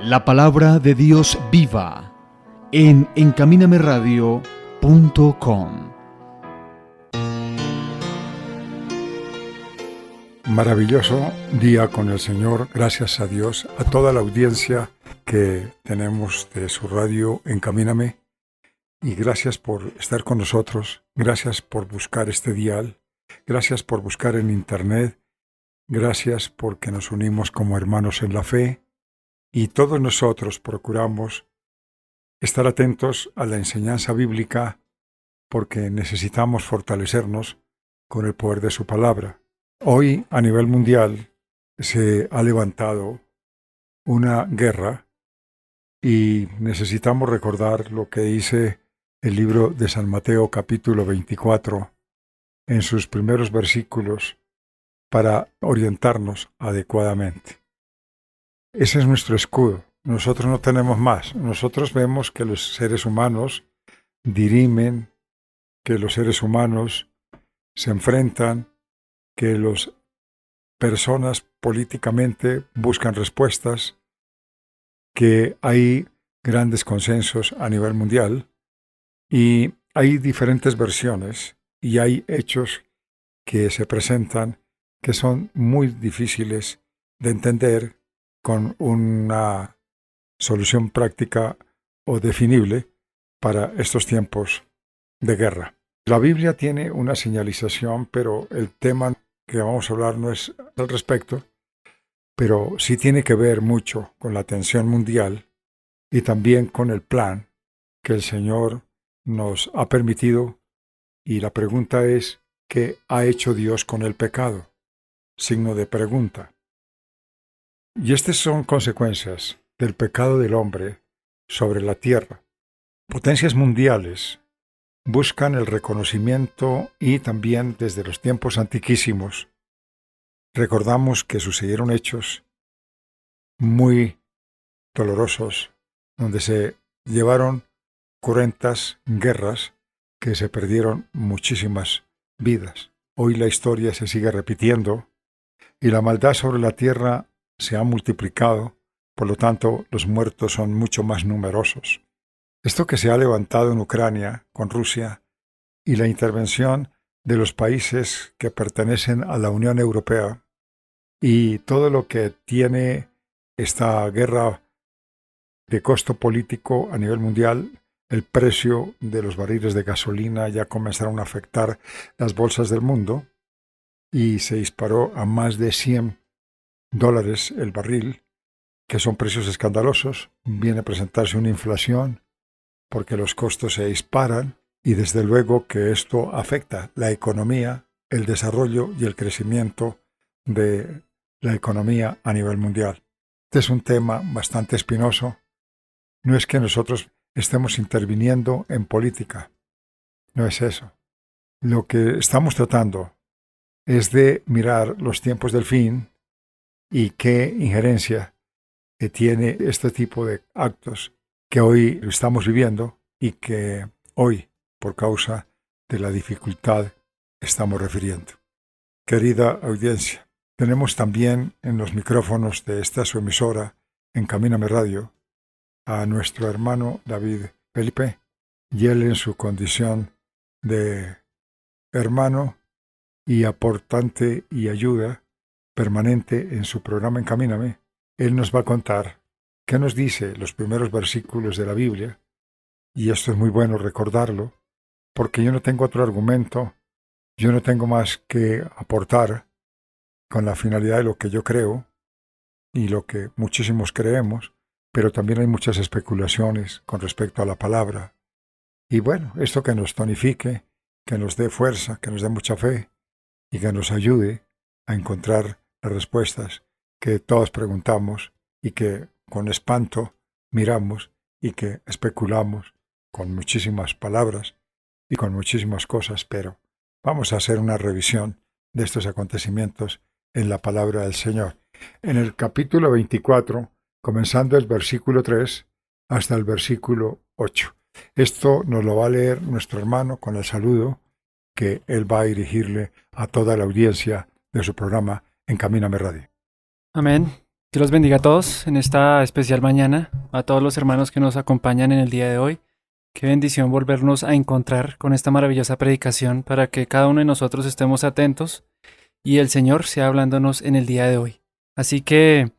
La palabra de Dios viva en encaminameradio.com. Maravilloso día con el Señor, gracias a Dios, a toda la audiencia que tenemos de su radio Encamíname, y gracias por estar con nosotros, gracias por buscar este dial, gracias por buscar en internet, gracias porque nos unimos como hermanos en la fe, y todos nosotros procuramos estar atentos a la enseñanza bíblica porque necesitamos fortalecernos con el poder de su palabra. Hoy, a nivel mundial, se ha levantado una guerra y necesitamos recordar lo que dice el libro de San Mateo capítulo 24 en sus primeros versículos para orientarnos adecuadamente. Ese es nuestro escudo. Nosotros no tenemos más. Nosotros vemos que los seres humanos dirimen, que los seres humanos se enfrentan, que las personas políticamente buscan respuestas, que hay grandes consensos a nivel mundial y hay diferentes versiones y hay hechos que se presentan que son muy difíciles de entender con una solución práctica o definible para estos tiempos de guerra. La Biblia tiene una señalización, pero el tema que vamos a hablar no es al respecto, pero sí tiene que ver mucho con la tensión mundial y también con el plan que el Señor nos ha permitido, y la pregunta es, ¿qué ha hecho Dios con el pecado? Signo de pregunta. Y estas son consecuencias del pecado del hombre sobre la tierra. Potencias mundiales buscan el reconocimiento y también desde los tiempos antiquísimos recordamos que sucedieron hechos muy dolorosos donde se llevaron cruentas guerras que se perdieron muchísimas vidas. Hoy la historia se sigue repitiendo y la maldad sobre la tierra se ha multiplicado, por lo tanto los muertos son mucho más numerosos. Esto que se ha levantado en Ucrania con Rusia y la intervención de los países que pertenecen a la Unión Europea y todo lo que tiene esta guerra de costo político a nivel mundial, el precio de los barriles de gasolina ya comenzaron a afectar las bolsas del mundo y se disparó a más de $100 el barril, que son precios escandalosos. Viene a presentarse una inflación porque los costos se disparan y desde luego que esto afecta la economía, el desarrollo y el crecimiento de la economía a nivel mundial. Este es un tema bastante espinoso. No es que nosotros estemos interviniendo en política, no es eso. Lo que estamos tratando es de mirar los tiempos del fin y qué injerencia tiene este tipo de actos que hoy estamos viviendo y que hoy, por causa de la dificultad, estamos refiriendo. Querida audiencia, tenemos también en los micrófonos de esta su emisora, Encamíname Radio, a nuestro hermano David Felipe, y él en su condición de hermano y aportante y ayuda permanente en su programa Encamíname, él nos va a contar qué nos dice los primeros versículos de la Biblia, y esto es muy bueno recordarlo, porque yo no tengo otro argumento, yo no tengo más que aportar con la finalidad de lo que yo creo y lo que muchísimos creemos, pero también hay muchas especulaciones con respecto a la palabra. Y bueno, esto que nos tonifique, que nos dé fuerza, que nos dé mucha fe y que nos ayude a encontrar las respuestas que todos preguntamos y que con espanto miramos y que especulamos con muchísimas palabras y con muchísimas cosas, pero vamos a hacer una revisión de estos acontecimientos en la palabra del Señor. En el capítulo 24, comenzando el versículo 3 hasta el versículo 8. Esto nos lo va a leer nuestro hermano con el saludo que él va a dirigirle a toda la audiencia de su programa Encamíname Radio. Amén. Dios los bendiga a todos en esta especial mañana, a todos los hermanos que nos acompañan en el día de hoy. Qué bendición volvernos a encontrar con esta maravillosa predicación para que cada uno de nosotros estemos atentos y el Señor sea hablándonos en el día de hoy. Así que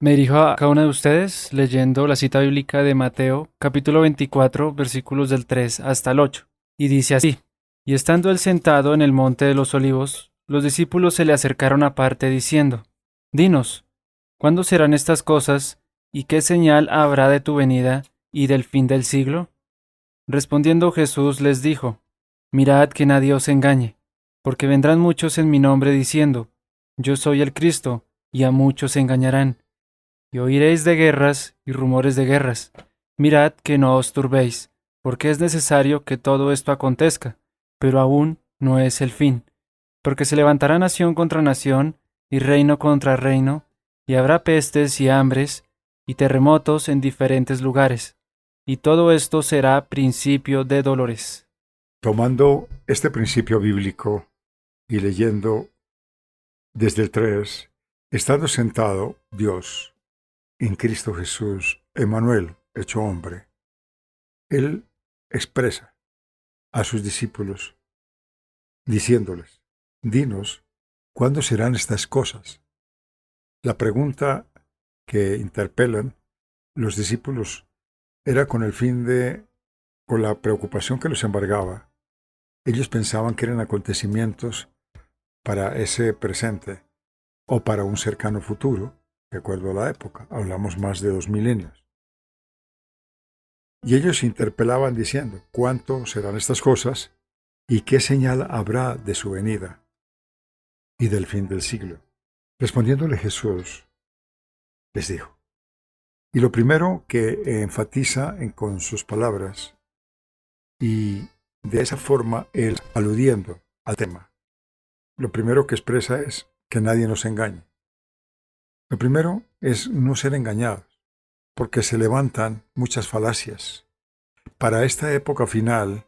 me dirijo a cada uno de ustedes leyendo la cita bíblica de Mateo, capítulo 24, versículos del 3 hasta el 8. Y dice así: Y estando él sentado en el monte de los olivos, los discípulos se le acercaron aparte diciendo: Dinos, ¿cuándo serán estas cosas, y qué señal habrá de tu venida y del fin del siglo? Respondiendo Jesús les dijo: Mirad que nadie os engañe, porque vendrán muchos en mi nombre diciendo: Yo soy el Cristo, y a muchos se engañarán. Y oiréis de guerras y rumores de guerras. Mirad que no os turbéis, porque es necesario que todo esto acontezca, pero aún no es el fin. Porque se levantará nación contra nación, y reino contra reino, y habrá pestes y hambres, y terremotos en diferentes lugares. Y todo esto será principio de dolores. Tomando este principio bíblico y leyendo desde el 3, estando sentado Dios en Cristo Jesús, Emmanuel, hecho hombre, Él expresa a sus discípulos diciéndoles: dinos, ¿cuándo serán estas cosas? La pregunta que interpelan los discípulos era con la preocupación que los embargaba. Ellos pensaban que eran acontecimientos para ese presente o para un cercano futuro, de acuerdo a la época. Hablamos más de 2000 años. Y ellos interpelaban diciendo: ¿cuánto serán estas cosas y qué señal habrá de su venida y del fin del siglo? Respondiéndole Jesús, les dijo. Y lo primero que enfatiza con sus palabras, y de esa forma él aludiendo al tema, lo primero que expresa es que nadie nos engañe. Lo primero es no ser engañados, porque se levantan muchas falacias. Para esta época final,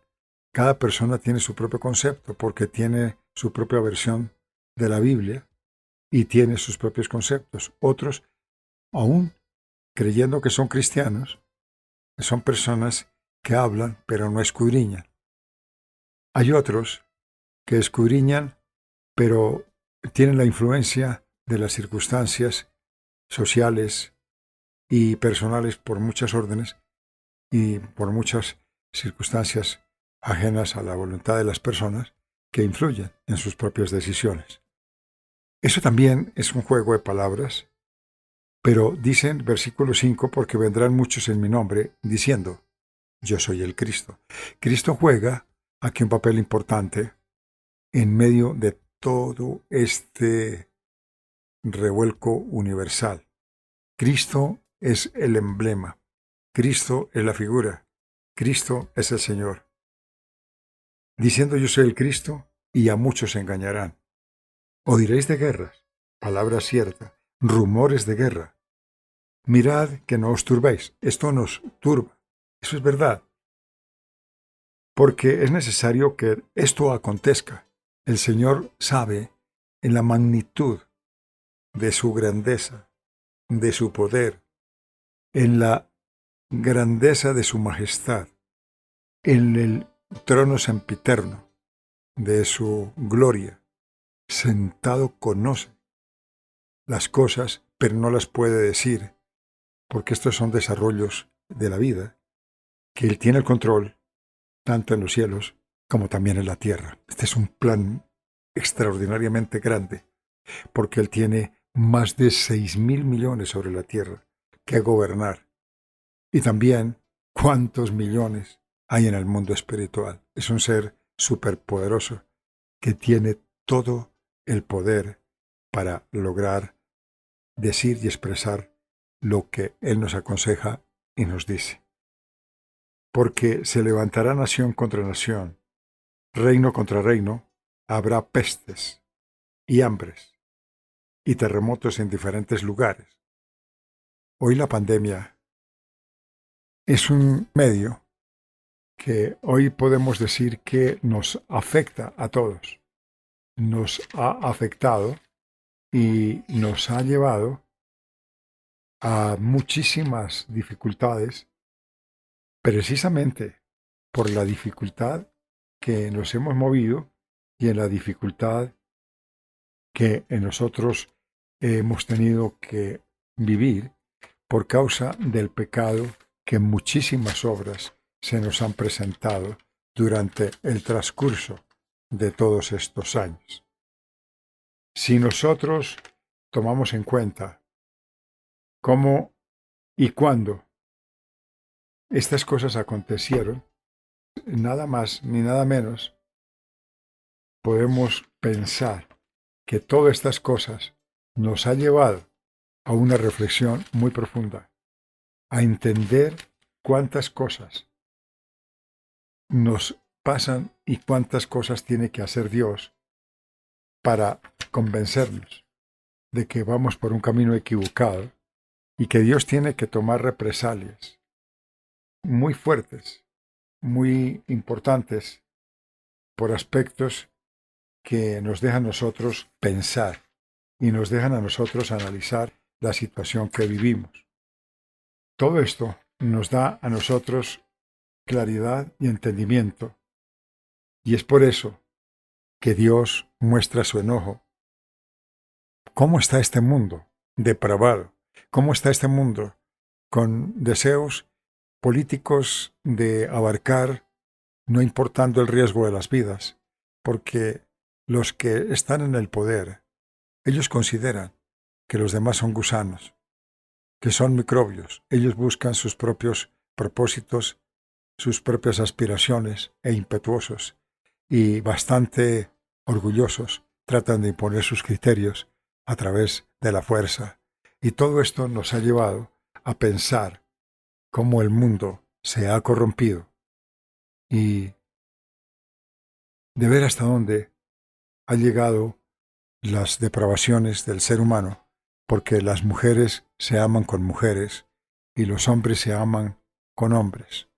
cada persona tiene su propio concepto, porque tiene su propia versión de la Biblia y tiene sus propios conceptos. Otros, aún creyendo que son cristianos, son personas que hablan pero no escudriñan. Hay otros que escudriñan pero tienen la influencia de las circunstancias sociales y personales por muchas órdenes y por muchas circunstancias ajenas a la voluntad de las personas que influyen en sus propias decisiones. Eso también es un juego de palabras, pero dice en versículo 5, porque vendrán muchos en mi nombre, diciendo: yo soy el Cristo. Cristo juega aquí un papel importante en medio de todo este revuelco universal. Cristo es el emblema, Cristo es la figura, Cristo es el Señor. Diciendo: yo soy el Cristo, y a muchos se engañarán. Oiréis de guerras, palabra cierta, rumores de guerra. Mirad que no os turbéis. Esto nos turba. Eso es verdad. Porque es necesario que esto acontezca. El Señor sabe en la magnitud de su grandeza, de su poder, en la grandeza de su majestad, en el trono sempiterno de su gloria. Sentado conoce las cosas, pero no las puede decir, porque estos son desarrollos de la vida, que Él tiene el control, tanto en los cielos como también en la tierra. Este es un plan extraordinariamente grande, porque Él tiene más de 6.000 millones sobre la tierra que gobernar. Y también cuántos millones hay en el mundo espiritual. Es un ser superpoderoso que tiene todo el poder para lograr decir y expresar lo que Él nos aconseja y nos dice. Porque se levantará nación contra nación, reino contra reino, habrá pestes y hambres y terremotos en diferentes lugares. Hoy la pandemia es un medio que hoy podemos decir que nos afecta a todos. Nos ha afectado y nos ha llevado a muchísimas dificultades, precisamente por la dificultad que nos hemos movido y en la dificultad que en nosotros hemos tenido que vivir por causa del pecado que en muchísimas obras se nos han presentado durante el transcurso de todos estos años. Si nosotros tomamos en cuenta cómo y cuándo estas cosas acontecieron, nada más ni nada menos podemos pensar que todas estas cosas nos ha llevado a una reflexión muy profunda, a entender cuántas cosas nos pasan y cuántas cosas tiene que hacer Dios para convencernos de que vamos por un camino equivocado y que Dios tiene que tomar represalias muy fuertes, muy importantes, por aspectos que nos dejan a nosotros pensar y nos dejan a nosotros analizar la situación que vivimos. Todo esto nos da a nosotros claridad y entendimiento, y es por eso que Dios muestra su enojo. ¿Cómo está este mundo depravado? ¿Cómo está este mundo con deseos políticos de abarcar, no importando el riesgo de las vidas? Porque los que están en el poder, ellos consideran que los demás son gusanos, que son microbios. Ellos buscan sus propios propósitos, sus propias aspiraciones e impetuosos, y bastante orgullosos tratan de imponer sus criterios a través de la fuerza. Y todo esto nos ha llevado a pensar cómo el mundo se ha corrompido y de ver hasta dónde han llegado las depravaciones del ser humano, porque las mujeres se aman con mujeres y los hombres se aman con hombres.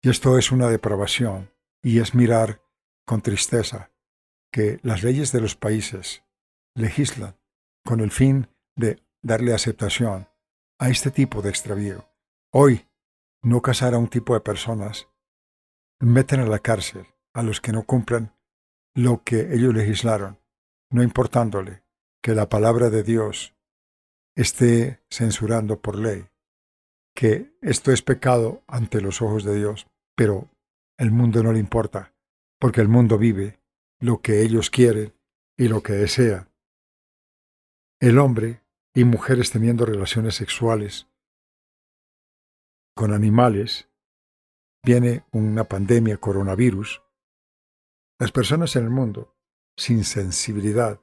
Y esto es una depravación, y es mirar con tristeza que las leyes de los países legislan con el fin de darle aceptación a este tipo de extravío. Hoy, no casar a un tipo de personas, meten a la cárcel a los que no cumplan lo que ellos legislaron, no importándole que la palabra de Dios esté censurando por ley, que esto es pecado ante los ojos de Dios, pero el mundo no le importa, porque el mundo vive lo que ellos quieren y lo que desean. El hombre y mujeres teniendo relaciones sexuales con animales, viene una pandemia, coronavirus. Las personas en el mundo, sin sensibilidad,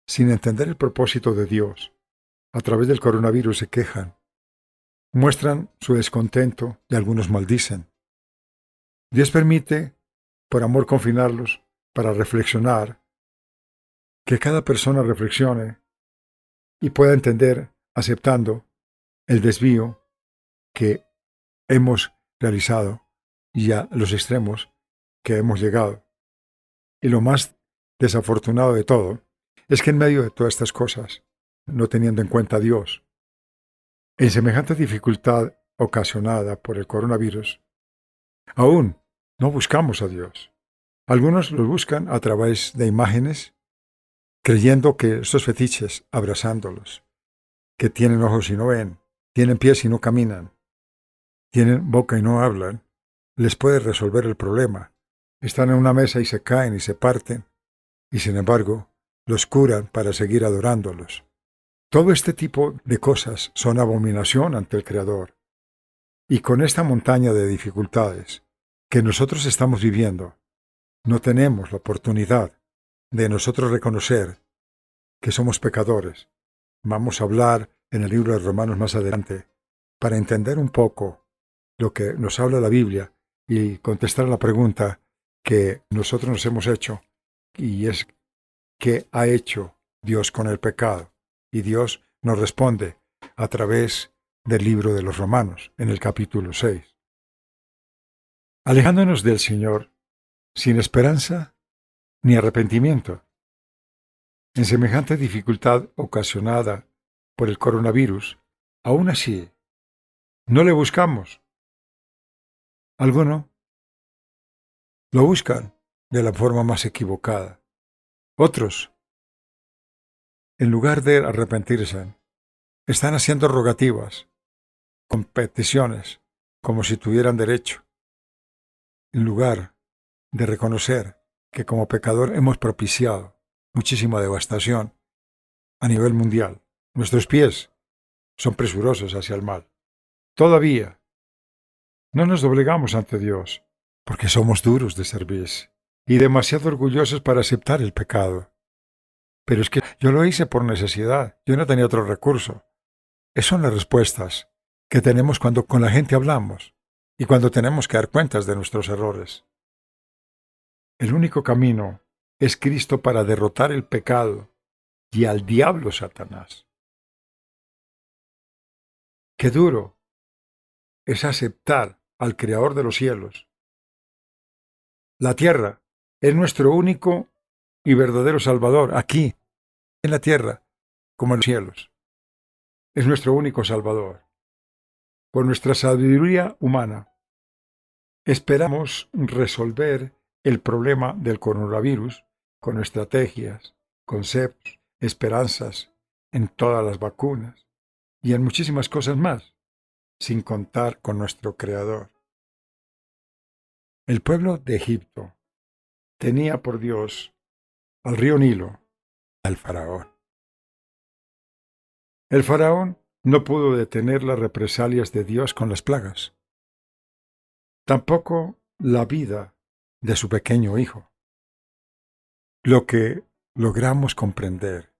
sin entender el propósito de Dios, a través del coronavirus se quejan, muestran su descontento y algunos maldicen. Dios permite, por amor, confinarlos para reflexionar, que cada persona reflexione y pueda entender, aceptando el desvío que hemos realizado y a los extremos que hemos llegado. Y lo más desafortunado de todo es que en medio de todas estas cosas, no teniendo en cuenta a Dios, en semejante dificultad ocasionada por el coronavirus, aún no buscamos a Dios. Algunos lo buscan a través de imágenes, creyendo que estos fetiches, abrazándolos, que tienen ojos y no ven, tienen pies y no caminan, tienen boca y no hablan, les puede resolver el problema. Están en una mesa y se caen y se parten, y sin embargo, los curan para seguir adorándolos. Todo este tipo de cosas son abominación ante el Creador. Y con esta montaña de dificultades que nosotros estamos viviendo, no tenemos la oportunidad de nosotros reconocer que somos pecadores. Vamos a hablar en el libro de Romanos más adelante para entender un poco lo que nos habla la Biblia y contestar la pregunta que nosotros nos hemos hecho, y es ¿qué ha hecho Dios con el pecado? Y Dios nos responde a través del libro de los Romanos, en el capítulo 6. Alejándonos del Señor, sin esperanza ni arrepentimiento. En semejante dificultad ocasionada por el coronavirus, Aún así, no le buscamos. Algunos lo buscan de la forma más equivocada. Otros, en lugar de arrepentirse, están haciendo rogativas, competiciones, como si tuvieran derecho, en lugar de reconocer que como pecador hemos propiciado muchísima devastación a nivel mundial. Nuestros pies son presurosos hacia el mal. Todavía no nos doblegamos ante Dios, porque somos duros de servir y demasiado orgullosos para aceptar el pecado. Pero es que yo lo hice por necesidad, yo no tenía otro recurso. Esas son las respuestas que tenemos cuando con la gente hablamos y cuando tenemos que dar cuentas de nuestros errores. El único camino es Cristo para derrotar el pecado y al diablo Satanás. Qué duro es aceptar al Creador de los cielos. La tierra es nuestro único y verdadero Salvador, aquí, en la tierra, como en los cielos. Es nuestro único Salvador. Por nuestra sabiduría humana, esperamos resolver el problema del coronavirus con estrategias, conceptos, esperanzas en todas las vacunas y en muchísimas cosas más, sin contar con nuestro Creador. El pueblo de Egipto tenía por Dios al río Nilo, al faraón. El faraón no pudo detener las represalias de Dios con las plagas, tampoco la vida de su pequeño hijo. Lo que logramos comprender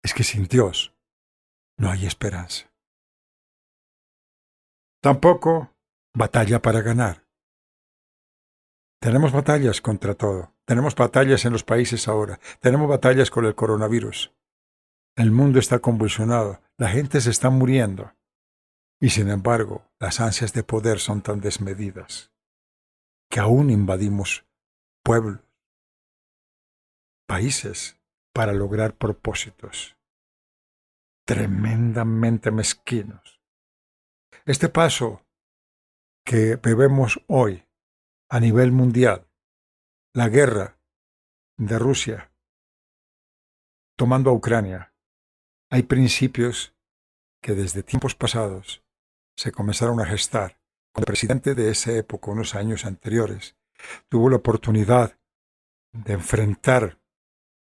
es que sin Dios no hay esperanza. Tampoco batalla para ganar. Tenemos batallas contra todo. Tenemos batallas en los países ahora. Tenemos batallas con el coronavirus. El mundo está convulsionado. La gente se está muriendo. Y sin embargo, las ansias de poder son tan desmedidas que aún invadimos pueblos, países, para lograr propósitos tremendamente mezquinos. Este paso que vemos hoy a nivel mundial, la guerra de Rusia tomando a Ucrania, hay principios que desde tiempos pasados se comenzaron a gestar. Cuando el presidente de esa época, unos años anteriores, tuvo la oportunidad de enfrentar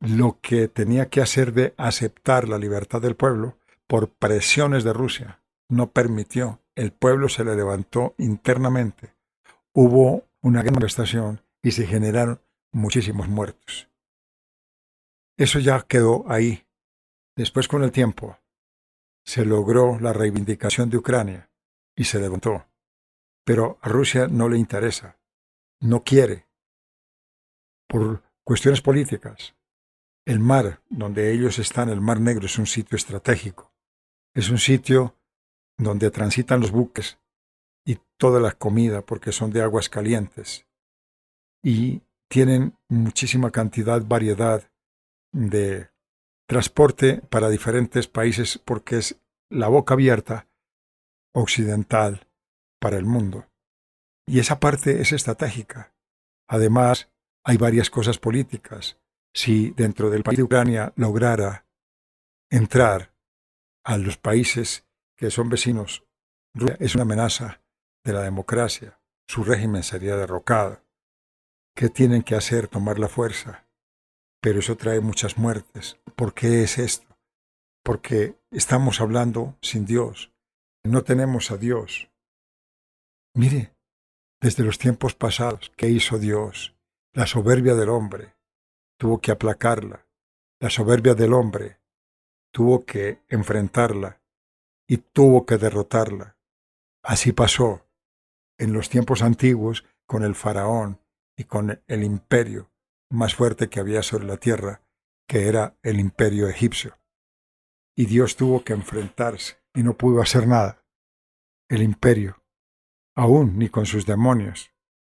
lo que tenía que hacer de aceptar la libertad del pueblo por presiones de Rusia. No permitió. El pueblo se le levantó internamente. Hubo una gran manifestación y se generaron muchísimos muertos. Eso ya quedó ahí. Después, con el tiempo, se logró la reivindicación de Ucrania y se levantó. Pero a Rusia no le interesa. No quiere. Por cuestiones políticas. El mar donde ellos están, el Mar Negro, es un sitio estratégico. Es un sitio donde transitan los buques y toda la comida porque son de aguas calientes. Y tienen muchísima cantidad, variedad de transporte para diferentes países porque es la boca abierta occidental para el mundo. Y esa parte es estratégica. Además, hay varias cosas políticas. Si dentro del país de Ucrania lograra entrar a los países que son vecinos, Rusia es una amenaza de la democracia. Su régimen sería derrocado. ¿Qué tienen que hacer? Tomar la fuerza. Pero eso trae muchas muertes. ¿Por qué es esto? Porque estamos hablando sin Dios. No tenemos a Dios. Mire, desde los tiempos pasados, ¿qué hizo Dios? La soberbia del hombre tuvo que aplacarla. La soberbia del hombre tuvo que enfrentarla y tuvo que derrotarla. Así pasó en los tiempos antiguos con el faraón y con el imperio más fuerte que había sobre la tierra, que era el imperio egipcio. Y Dios tuvo que enfrentarse y no pudo hacer nada. El imperio, aún ni con sus demonios,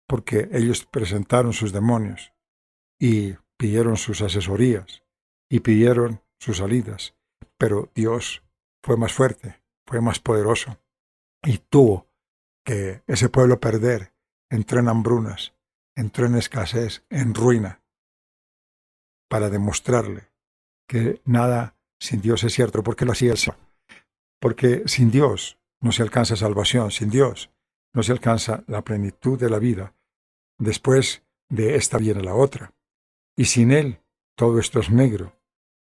porque ellos presentaron sus demonios y pidieron sus asesorías y pidieron sus salidas, pero Dios fue más fuerte fue más poderoso y tuvo que ese pueblo perder. Entró en hambrunas, entró en escasez, en ruina, para demostrarle que nada sin Dios es cierto. ¿Por qué lo hacía eso? Porque sin Dios no se alcanza salvación, sin Dios no se alcanza la plenitud de la vida. Después de esta viene la otra. Y sin Él todo esto es negro.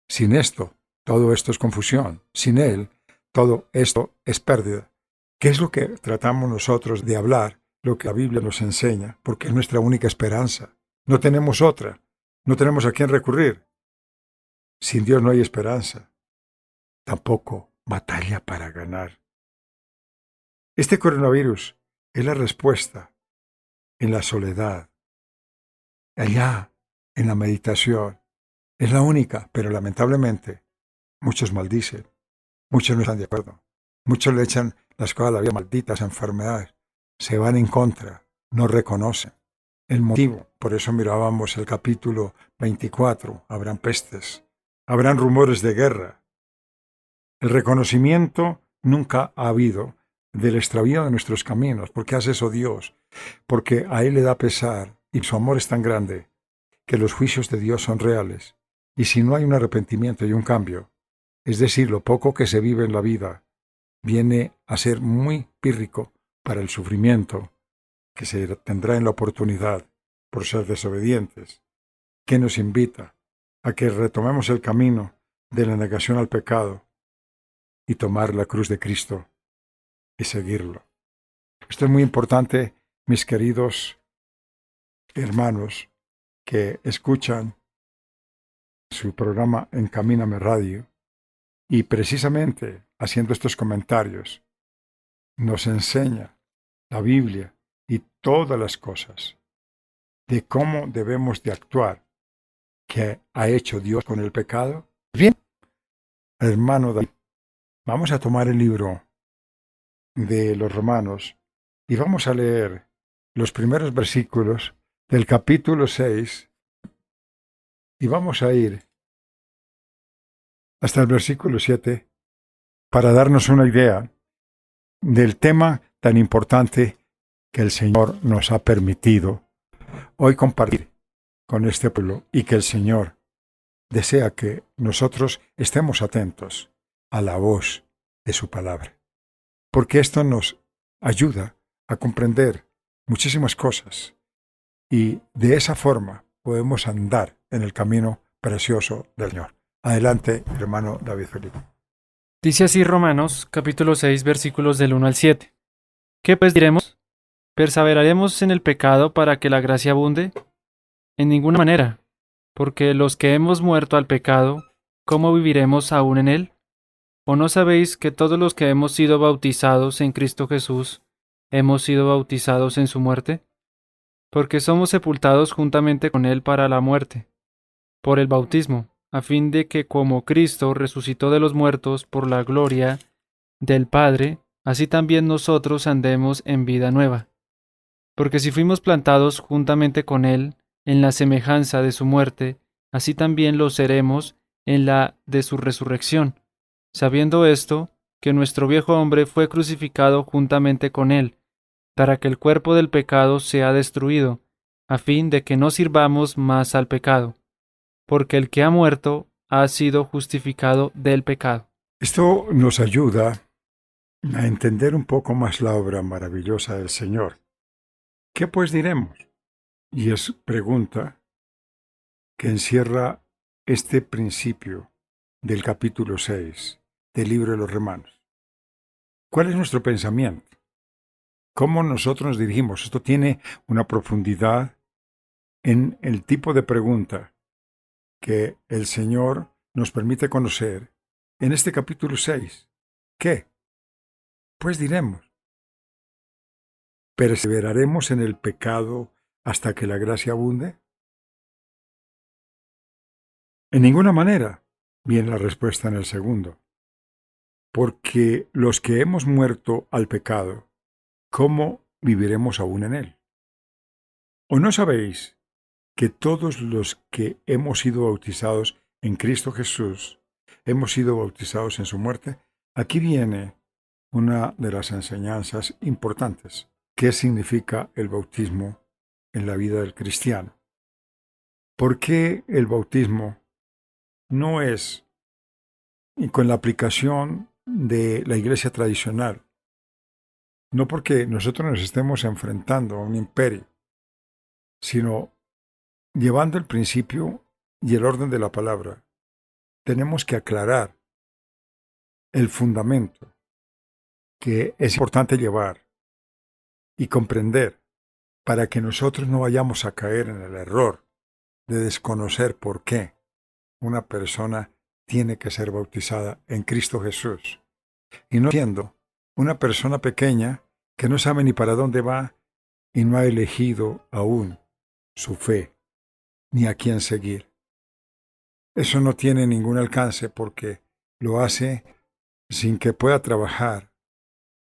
Sin esto todo esto es confusión. Sin Él todo esto es pérdida. ¿Qué es lo que tratamos nosotros de hablar? Lo que la Biblia nos enseña, porque es nuestra única esperanza. No tenemos otra. No tenemos a quién recurrir. Sin Dios no hay esperanza. Tampoco batalla para ganar. Este coronavirus es la respuesta en la soledad, allá en la meditación. Es la única, pero lamentablemente muchos maldicen, muchos no están de acuerdo, muchos le echan las cosas a la vida, malditas enfermedades, se van en contra, no reconocen el motivo. Por eso mirábamos el capítulo 24, habrán pestes, habrán rumores de guerra. El reconocimiento nunca ha habido del extravío de nuestros caminos. ¿Por qué hace eso Dios? Porque a Él le da pesar y su amor es tan grande que los juicios de Dios son reales. Y si no hay un arrepentimiento y un cambio, es decir, lo poco que se vive en la vida, viene a ser muy pírrico para el sufrimiento que se tendrá en la oportunidad por ser desobedientes, que nos invita a que retomemos el camino de la negación al pecado y tomar la cruz de Cristo y seguirlo. Esto es muy importante, mis queridos hermanos que escuchan su programa Encamíname Radio, y precisamente haciendo estos comentarios nos enseña la Biblia y todas las cosas de cómo debemos de actuar, que ha hecho Dios con el pecado. Bien, hermano David, vamos a tomar el libro de los Romanos y vamos a leer los primeros versículos del capítulo 6 y vamos a ir hasta el versículo 7 para darnos una idea del tema tan importante que el Señor nos ha permitido hoy compartir con este pueblo y que el Señor desea que nosotros estemos atentos a la voz de su palabra, porque esto nos ayuda a comprender muchísimas cosas y de esa forma podemos andar en el camino precioso del Señor. Adelante, hermano David Felipe. Dice así Romanos, capítulo 6, versículos del 1 al 7. ¿Qué pues diremos? ¿Perseveraremos en el pecado para que la gracia abunde? En ninguna manera, porque los que hemos muerto al pecado, ¿cómo viviremos aún en él? ¿O no sabéis que todos los que hemos sido bautizados en Cristo Jesús, hemos sido bautizados en su muerte? Porque somos sepultados juntamente con él para la muerte, por el bautismo, a fin de que como Cristo resucitó de los muertos por la gloria del Padre, así también nosotros andemos en vida nueva. Porque si fuimos plantados juntamente con Él en la semejanza de su muerte, así también lo seremos en la de su resurrección, sabiendo esto, que nuestro viejo hombre fue crucificado juntamente con Él, para que el cuerpo del pecado sea destruido, a fin de que no sirvamos más al pecado. Porque el que ha muerto ha sido justificado del pecado. Esto nos ayuda a entender un poco más la obra maravillosa del Señor. ¿Qué pues diremos? Y es pregunta que encierra este principio del capítulo 6 del libro de los Romanos. ¿Cuál es nuestro pensamiento? ¿Cómo nosotros nos dirigimos? Esto tiene una profundidad en el tipo de pregunta que el Señor nos permite conocer en este capítulo 6. ¿Qué? Pues diremos, ¿perseveraremos en el pecado hasta que la gracia abunde? En ninguna manera, viene la respuesta en el segundo. Porque los que hemos muerto al pecado, ¿cómo viviremos aún en él? ¿O no sabéis que todos los que hemos sido bautizados en Cristo Jesús, hemos sido bautizados en su muerte? Aquí viene una de las enseñanzas importantes. ¿Qué significa el bautismo en la vida del cristiano? ¿Por qué el bautismo no es con la aplicación de la iglesia tradicional? No porque nosotros nos estemos enfrentando a un imperio, sino llevando el principio y el orden de la palabra. Tenemos que aclarar el fundamento que es importante llevar y comprender para que nosotros no vayamos a caer en el error de desconocer por qué una persona tiene que ser bautizada en Cristo Jesús, y no siendo una persona pequeña que no sabe ni para dónde va y no ha elegido aún su fe ni a quién seguir. Eso no tiene ningún alcance porque lo hace sin que pueda trabajar,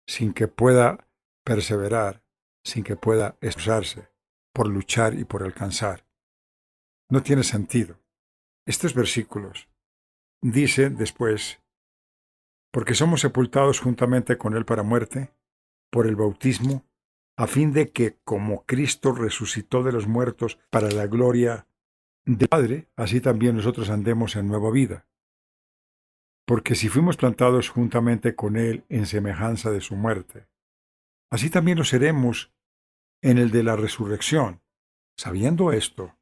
sin que pueda perseverar, sin que pueda esforzarse por luchar y por alcanzar. No tiene sentido. Estos versículos dicen después, porque somos sepultados juntamente con Él para muerte, por el bautismo, a fin de que, como Cristo resucitó de los muertos para la gloria del Padre, así también nosotros andemos en nueva vida. Porque si fuimos plantados juntamente con Él en semejanza de su muerte, así también lo seremos en el de la resurrección, sabiendo esto,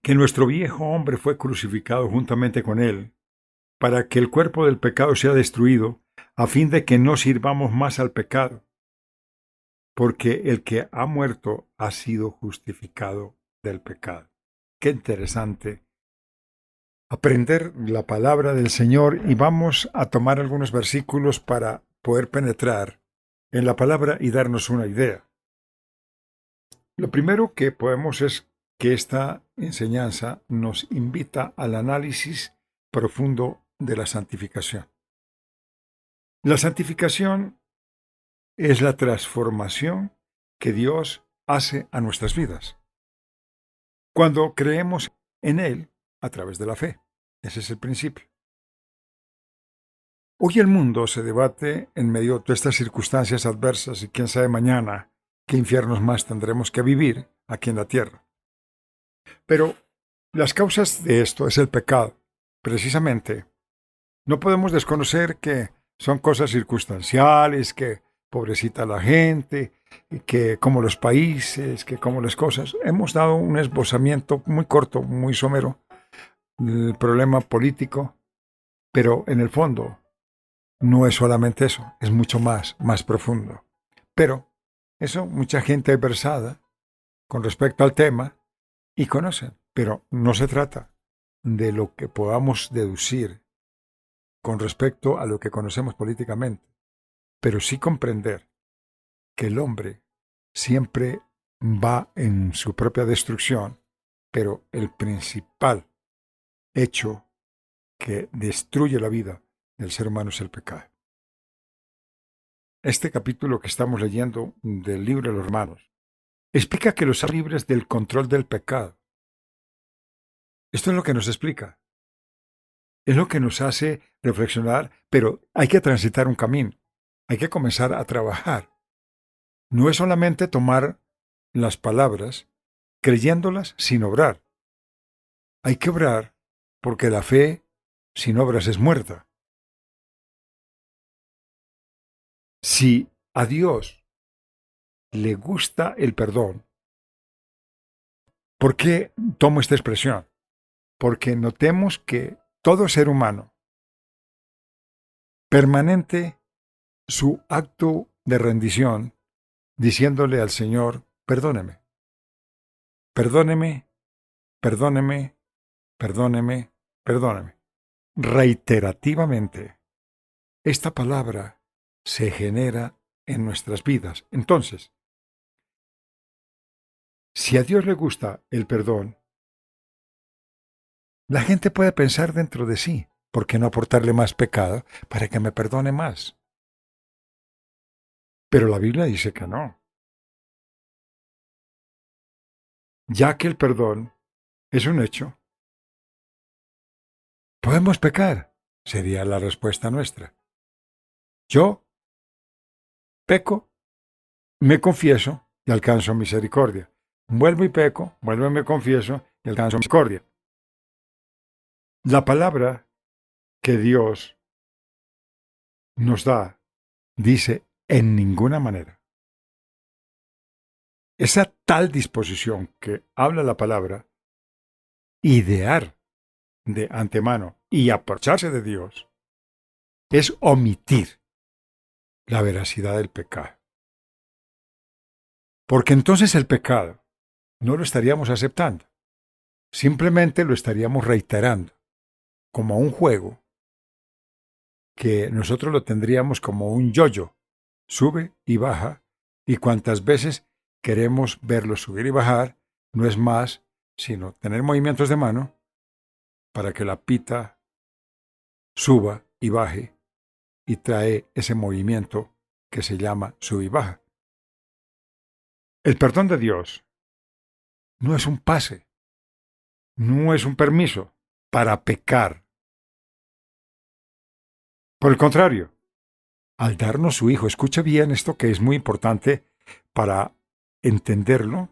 que nuestro viejo hombre fue crucificado juntamente con Él, para que el cuerpo del pecado sea destruido, a fin de que no sirvamos más al pecado, porque el que ha muerto ha sido justificado del pecado. Qué interesante aprender la palabra del Señor, y vamos a tomar algunos versículos para poder penetrar en la palabra y darnos una idea. Lo primero que podemos es que esta enseñanza nos invita al análisis profundo de la santificación. La santificación es la transformación que Dios hace a nuestras vidas cuando creemos en Él a través de la fe. Ese es el principio. Hoy el mundo se debate en medio de estas circunstancias adversas y quién sabe mañana qué infiernos más tendremos que vivir aquí en la tierra. Pero las causas de esto es el pecado. Precisamente, no podemos desconocer que son cosas circunstanciales, que pobrecita la gente, y que como los países, que como las cosas. Hemos dado un esbozamiento muy corto, muy somero, del problema político, pero en el fondo no es solamente eso, es mucho más profundo. Pero eso mucha gente es versada con respecto al tema y conocen, pero no se trata de lo que podamos deducir con respecto a lo que conocemos políticamente, pero sí comprender que el hombre siempre va en su propia destrucción, pero el principal hecho que destruye la vida del ser humano es el pecado. Este capítulo que estamos leyendo del libro de los Romanos explica que los somos libres del control del pecado. Esto es lo que nos explica. Es lo que nos hace reflexionar, pero hay que transitar un camino. Hay que comenzar a trabajar. No es solamente tomar las palabras creyéndolas sin obrar. Hay que obrar porque la fe sin obras es muerta. Si a Dios le gusta el perdón, ¿por qué tomo esta expresión? Porque notemos que todo ser humano permanente su acto de rendición diciéndole al Señor, perdóneme, perdóneme, perdóneme, perdóneme, perdóneme. Reiterativamente, esta palabra se genera en nuestras vidas. Entonces, si a Dios le gusta el perdón, la gente puede pensar dentro de sí, ¿por qué no aportarle más pecado para que me perdone más? Pero la Biblia dice que no. Ya que el perdón es un hecho, ¿podemos pecar? Sería la respuesta nuestra. Yo peco, me confieso y alcanzo misericordia. Vuelvo y peco, vuelvo y me confieso y alcanzo misericordia. La palabra que Dios nos da dice en ninguna manera. Esa tal disposición que habla la palabra, idear de antemano y aprovecharse de Dios, es omitir la veracidad del pecado. Porque entonces el pecado no lo estaríamos aceptando, simplemente lo estaríamos reiterando como un juego que nosotros lo tendríamos como un yo-yo, sube y baja, y cuantas veces queremos verlo subir y bajar, no es más sino tener movimientos de mano para que la pita suba y baje y trae ese movimiento que se llama sub y baja. El perdón de Dios no es un pase, no es un permiso para pecar. Por el contrario, al darnos su Hijo, escuche bien esto que es muy importante para entenderlo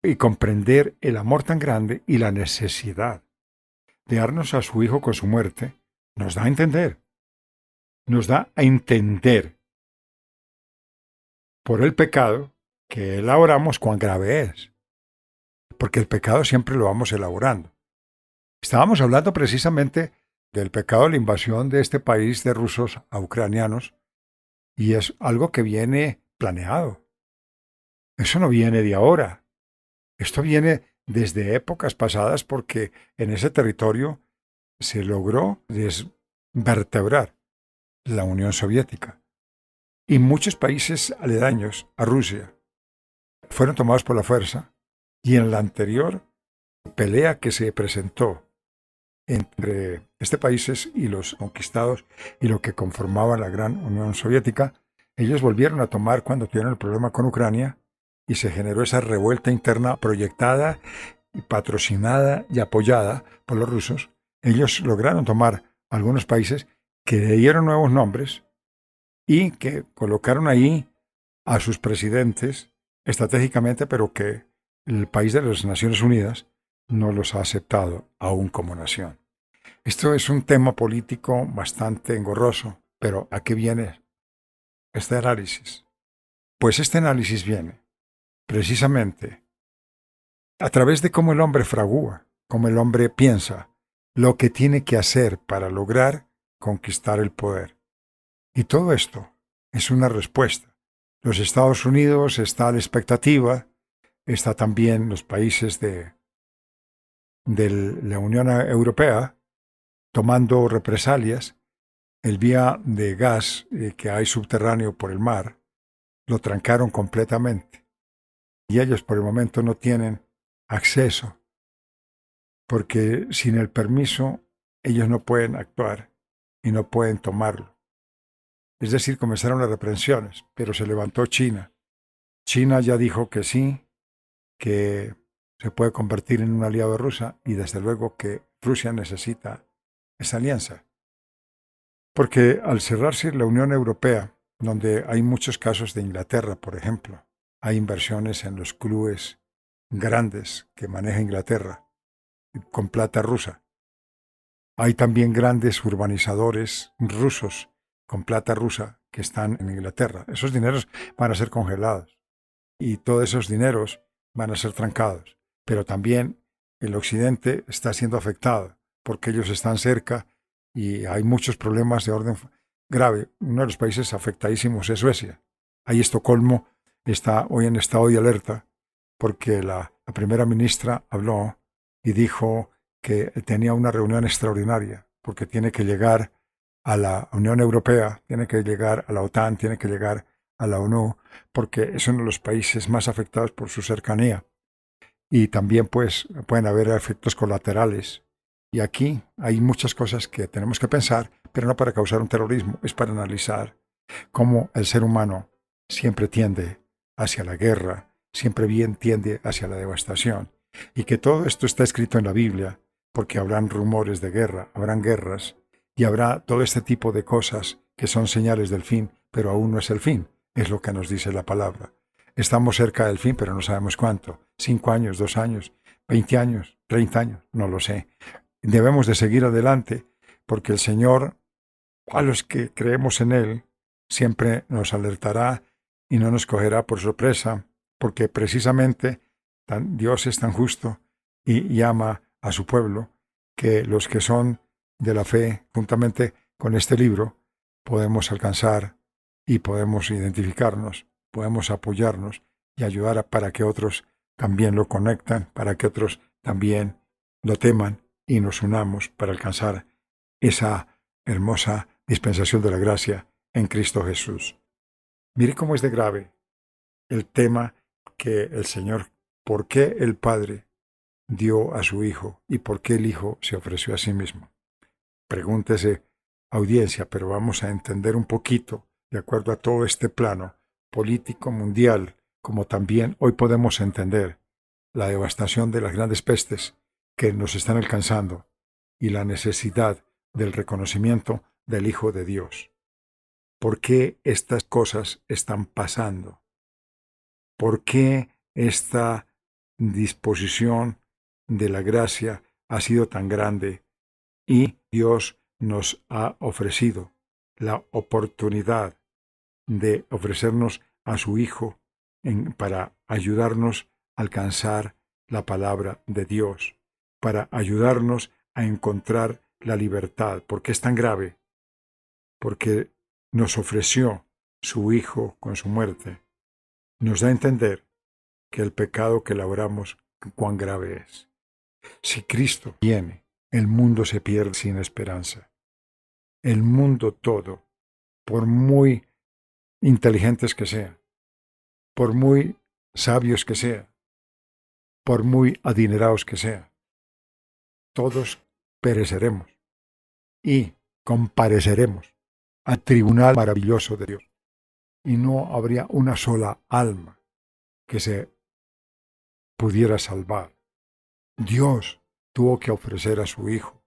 y comprender el amor tan grande y la necesidad de darnos a su Hijo con su muerte, nos da a entender por el pecado que elaboramos cuán grave es, porque el pecado siempre lo vamos elaborando. Estábamos hablando precisamente del pecado de la invasión de este país de rusos a ucranianos, y es algo que viene planeado. Eso no viene de ahora. Esto viene desde épocas pasadas porque en ese territorio se logró desvertebrar la Unión Soviética. Y muchos países aledaños a Rusia fueron tomados por la fuerza, y en la anterior pelea que se presentó entre este países y los conquistados y lo que conformaba la gran Unión Soviética, ellos volvieron a tomar cuando tuvieron el problema con Ucrania y se generó esa revuelta interna proyectada y patrocinada y apoyada por los rusos. Ellos lograron tomar algunos países que le dieron nuevos nombres y que colocaron ahí a sus presidentes estratégicamente, pero que el país de las Naciones Unidas no los ha aceptado aún como nación. Esto es un tema político bastante engorroso, pero ¿a qué viene este análisis? Pues este análisis viene precisamente a través de cómo el hombre fragúa, cómo el hombre piensa, lo que tiene que hacer para lograr conquistar el poder. Y todo esto es una respuesta. Los Estados Unidos está a la expectativa, está también los países de la Unión Europea tomando represalias. El vía de gas que hay subterráneo por el mar lo trancaron completamente y ellos por el momento no tienen acceso porque sin el permiso ellos no pueden actuar y no pueden tomarlo. Es decir, comenzaron las reprensiones, pero se levantó China. China ya dijo que sí, que se puede convertir en un aliado de Rusia y desde luego que Rusia necesita esa alianza. Porque al cerrarse la Unión Europea, donde hay muchos casos de Inglaterra, por ejemplo, hay inversiones en los clubes grandes que maneja Inglaterra con plata rusa. Hay también grandes urbanizadores rusos con plata rusa que están en Inglaterra. Esos dineros van a ser congelados y todos esos dineros van a ser trancados. Pero también el occidente está siendo afectado porque ellos están cerca y hay muchos problemas de orden grave. Uno de los países afectadísimos es Suecia. Ahí Estocolmo está hoy en estado de alerta porque la primera ministra habló y dijo que tenía una reunión extraordinaria porque tiene que llegar a la Unión Europea, tiene que llegar a la OTAN, tiene que llegar a la ONU, porque es uno de los países más afectados por su cercanía. Y también pues pueden haber efectos colaterales. Y aquí hay muchas cosas que tenemos que pensar, pero no para causar un terrorismo, es para analizar cómo el ser humano siempre tiende hacia la guerra, siempre bien tiende hacia la devastación. Y que todo esto está escrito en la Biblia, porque habrán rumores de guerra, habrán guerras, y habrá todo este tipo de cosas que son señales del fin, pero aún no es el fin, es lo que nos dice la palabra. Estamos cerca del fin, pero no sabemos cuánto. 5 años, 2 años, 20 años, 30 años, no lo sé. Debemos de seguir adelante porque el Señor, a los que creemos en Él, siempre nos alertará y no nos cogerá por sorpresa, porque precisamente Dios es tan justo y llama a su pueblo que los que son de la fe, juntamente con este libro, podemos alcanzar y podemos identificarnos, podemos apoyarnos y ayudar para que otros también lo conectan, para que otros también lo teman y nos unamos para alcanzar esa hermosa dispensación de la gracia en Cristo Jesús. Mire cómo es de grave el tema que el Señor, por qué el Padre dio a su Hijo y por qué el Hijo se ofreció a sí mismo. Pregúntese, audiencia, pero vamos a entender un poquito, de acuerdo a todo este plano político mundial, como también hoy podemos entender la devastación de las grandes pestes que nos están alcanzando y la necesidad del reconocimiento del Hijo de Dios. ¿Por qué estas cosas están pasando? ¿Por qué esta disposición de la gracia ha sido tan grande y Dios nos ha ofrecido la oportunidad de ofrecernos a su Hijo para ayudarnos a alcanzar la palabra de Dios, para ayudarnos a encontrar la libertad? ¿Por qué es tan grave? Porque nos ofreció su Hijo con su muerte. Nos da a entender que el pecado que labramos, cuán grave es. Si Cristo viene, el mundo se pierde sin esperanza. El mundo todo, por muy inteligentes que sean, por muy sabios que sean, por muy adinerados que sean, todos pereceremos y compareceremos al tribunal maravilloso de Dios. Y no habría una sola alma que se pudiera salvar. Dios tuvo que ofrecer a su Hijo.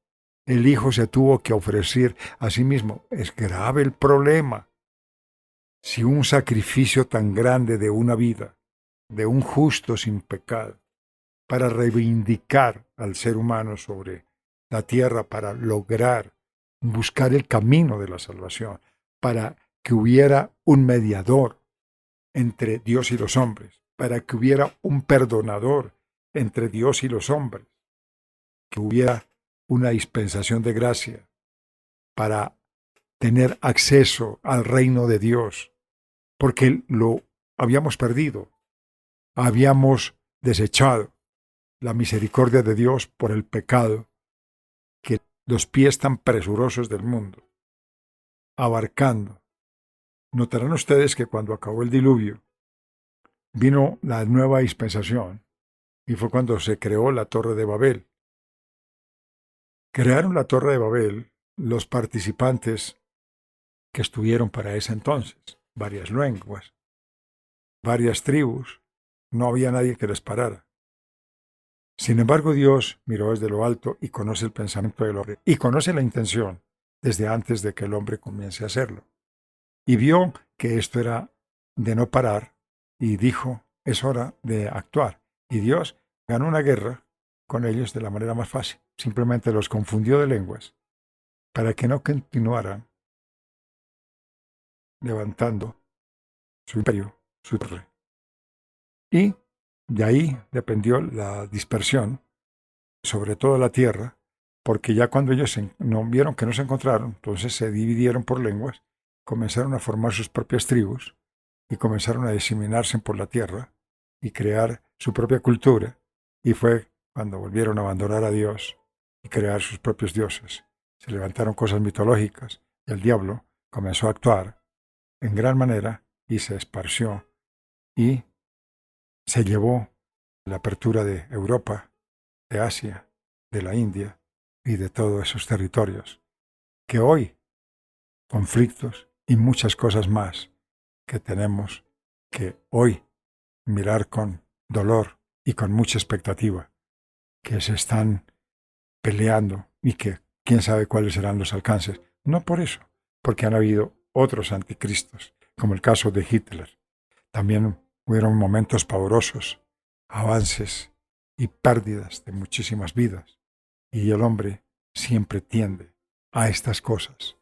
El Hijo se tuvo que ofrecer a sí mismo. Es grave el problema. Si un sacrificio tan grande de una vida, de un justo sin pecado, para reivindicar al ser humano sobre la tierra, para lograr buscar el camino de la salvación, para que hubiera un mediador entre Dios y los hombres, para que hubiera un perdonador entre Dios y los hombres, que hubiera una dispensación de gracia para tener acceso al reino de Dios, porque lo habíamos perdido, habíamos desechado la misericordia de Dios por el pecado, que los pies tan presurosos del mundo, abarcando. Notarán ustedes que cuando acabó el diluvio, vino la nueva dispensación, y fue cuando se creó la Torre de Babel. Crearon la Torre de Babel los participantes que estuvieron para ese entonces, varias lenguas, varias tribus, no había nadie que les parara. Sin embargo, Dios miró desde lo alto y conoce el pensamiento del hombre, y conoce la intención desde antes de que el hombre comience a hacerlo. Y vio que esto era de no parar, y dijo, es hora de actuar. Y Dios ganó una guerra con ellos de la manera más fácil. Simplemente los confundió de lenguas para que no continuaran levantando su imperio, su torre. Y de ahí dependió la dispersión, sobre todo la tierra, porque ya cuando ellos vieron que no se encontraron, entonces se dividieron por lenguas, comenzaron a formar sus propias tribus y comenzaron a diseminarse por la tierra y crear su propia cultura. Y fue cuando volvieron a abandonar a Dios y crear sus propios dioses. Se levantaron cosas mitológicas y el diablo comenzó a actuar en gran manera y se esparció y se llevó la apertura de Europa, de Asia, de la India y de todos esos territorios, que hoy, conflictos y muchas cosas más que tenemos que hoy mirar con dolor y con mucha expectativa, que se están peleando y que quién sabe cuáles serán los alcances. No por eso, porque han habido otros anticristos, como el caso de Hitler. También hubieron momentos pavorosos, avances y pérdidas de muchísimas vidas. Y el hombre siempre tiende a estas cosas.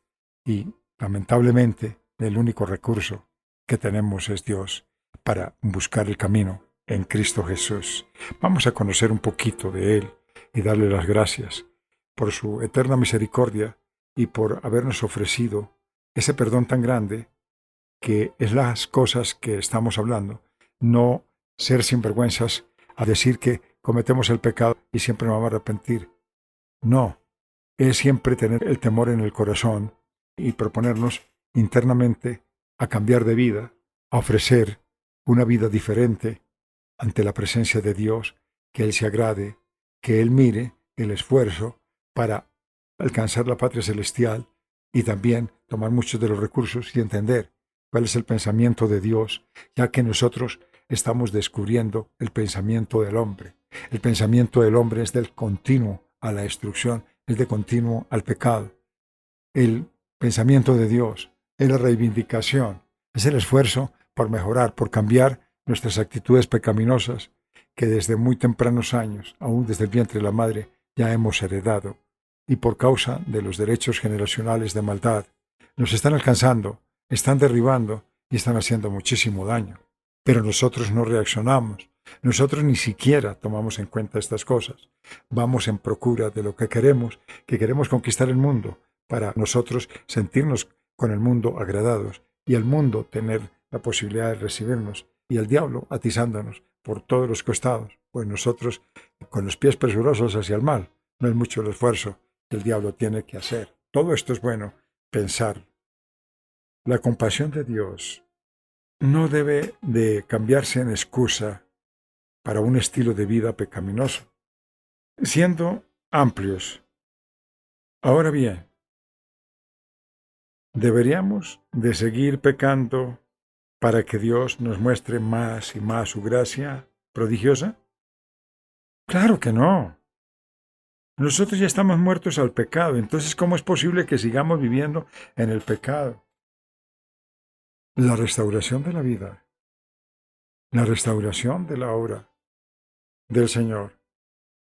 Y, lamentablemente, el único recurso que tenemos es Dios para buscar el camino en Cristo Jesús. Vamos a conocer un poquito de Él y darle las gracias por su eterna misericordia y por habernos ofrecido ese perdón tan grande que es las cosas que estamos hablando. No ser sinvergüenzas a decir que cometemos el pecado y siempre nos vamos a arrepentir. No, es siempre tener el temor en el corazón y proponernos internamente a cambiar de vida, a ofrecer una vida diferente ante la presencia de Dios, que Él se agrade, que Él mire el esfuerzo para alcanzar la patria celestial y también tomar muchos de los recursos y entender cuál es el pensamiento de Dios, ya que nosotros estamos descubriendo el pensamiento del hombre. El pensamiento del hombre es del continuo a la destrucción, es de continuo al pecado. El pensamiento de Dios es la reivindicación, es el esfuerzo por mejorar, por cambiar nuestras actitudes pecaminosas que desde muy tempranos años, aún desde el vientre de la madre, ya hemos heredado. Y por causa de los derechos generacionales de maldad, nos están alcanzando, están derribando y están haciendo muchísimo daño. Pero nosotros no reaccionamos, nosotros ni siquiera tomamos en cuenta estas cosas. Vamos en procura de lo que queremos conquistar el mundo, para nosotros sentirnos con el mundo agradados y el mundo tener la posibilidad de recibirnos y el diablo atizándonos por todos los costados, pues nosotros con los pies presurosos hacia el mal. No es mucho el esfuerzo que el diablo tiene que hacer. Todo esto es bueno pensar. La compasión de Dios no debe de cambiarse en excusa para un estilo de vida pecaminoso, siendo amplios. Ahora bien, ¿deberíamos de seguir pecando para que Dios nos muestre más y más su gracia prodigiosa? Claro que no. Nosotros ya estamos muertos al pecado, entonces ¿cómo es posible que sigamos viviendo en el pecado? La restauración de la vida, la restauración de la obra del Señor,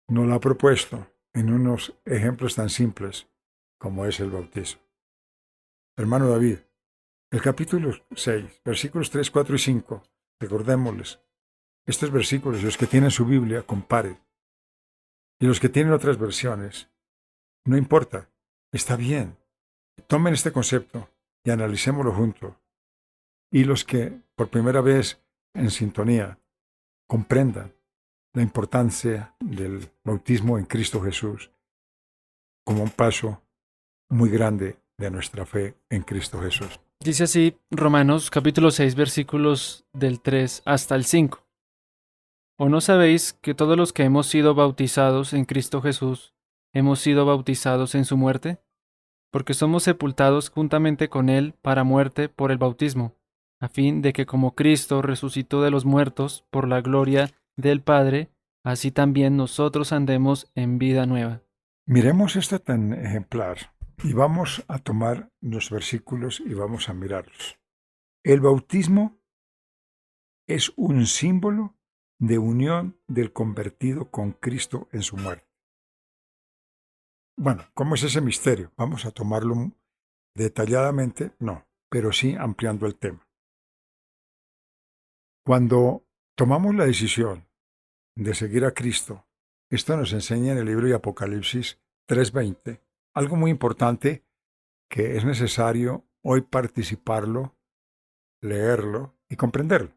nos la ha propuesto en unos ejemplos tan simples como es el bautismo. Hermano David, el capítulo 6, versículos 3, 4 y 5, recordémosles. Estos versículos, los que tienen su Biblia, comparen. Y los que tienen otras versiones, no importa, está bien. Tomen este concepto y analicémoslo juntos. Y los que por primera vez en sintonía comprendan la importancia del bautismo en Cristo Jesús como un paso muy grande de nuestra fe en Cristo Jesús. Dice así Romanos capítulo 6 versículos del 3 hasta el 5. ¿O no sabéis que todos los que hemos sido bautizados en Cristo Jesús, hemos sido bautizados en su muerte? Porque somos sepultados juntamente con Él para muerte por el bautismo, a fin de que como Cristo resucitó de los muertos por la gloria del Padre, así también nosotros andemos en vida nueva. Miremos esto tan ejemplar y vamos a tomar los versículos y vamos a mirarlos. El bautismo es un símbolo de unión del convertido con Cristo en su muerte. Bueno, ¿cómo es ese misterio? Vamos a tomarlo detalladamente, no, pero sí ampliando el tema. Cuando tomamos la decisión de seguir a Cristo, esto nos enseña en el libro de Apocalipsis 3:20, algo muy importante que es necesario hoy participarlo, leerlo y comprenderlo.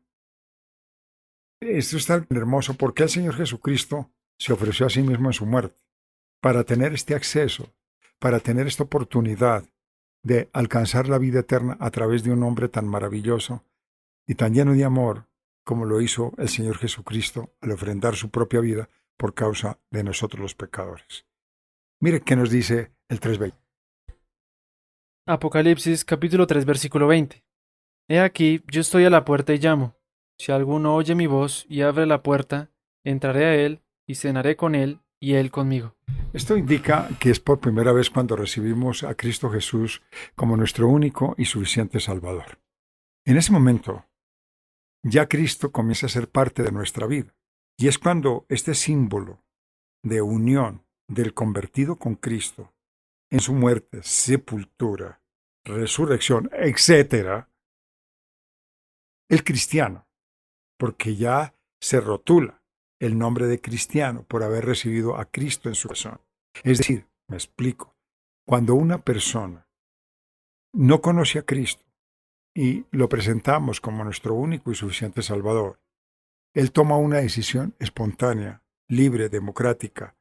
Esto es tan hermoso porque el Señor Jesucristo se ofreció a sí mismo en su muerte para tener este acceso, para tener esta oportunidad de alcanzar la vida eterna a través de un hombre tan maravilloso y tan lleno de amor como lo hizo el Señor Jesucristo al ofrendar su propia vida por causa de nosotros los pecadores. Mire qué nos dice el 3:20. Apocalipsis capítulo 3 versículo 20. He aquí, yo estoy a la puerta y llamo. Si alguno oye mi voz y abre la puerta, entraré a él y cenaré con él y Él conmigo. Esto indica que es por primera vez cuando recibimos a Cristo Jesús como nuestro único y suficiente Salvador. En ese momento, ya Cristo comienza a ser parte de nuestra vida. Y es cuando este símbolo de unión del convertido con Cristo en su muerte, sepultura, resurrección, etcétera, el cristiano, porque ya se rotula el nombre de cristiano por haber recibido a Cristo en su corazón. Es decir, me explico, cuando una persona no conoce a Cristo y lo presentamos como nuestro único y suficiente Salvador, él toma una decisión espontánea, libre, democrática,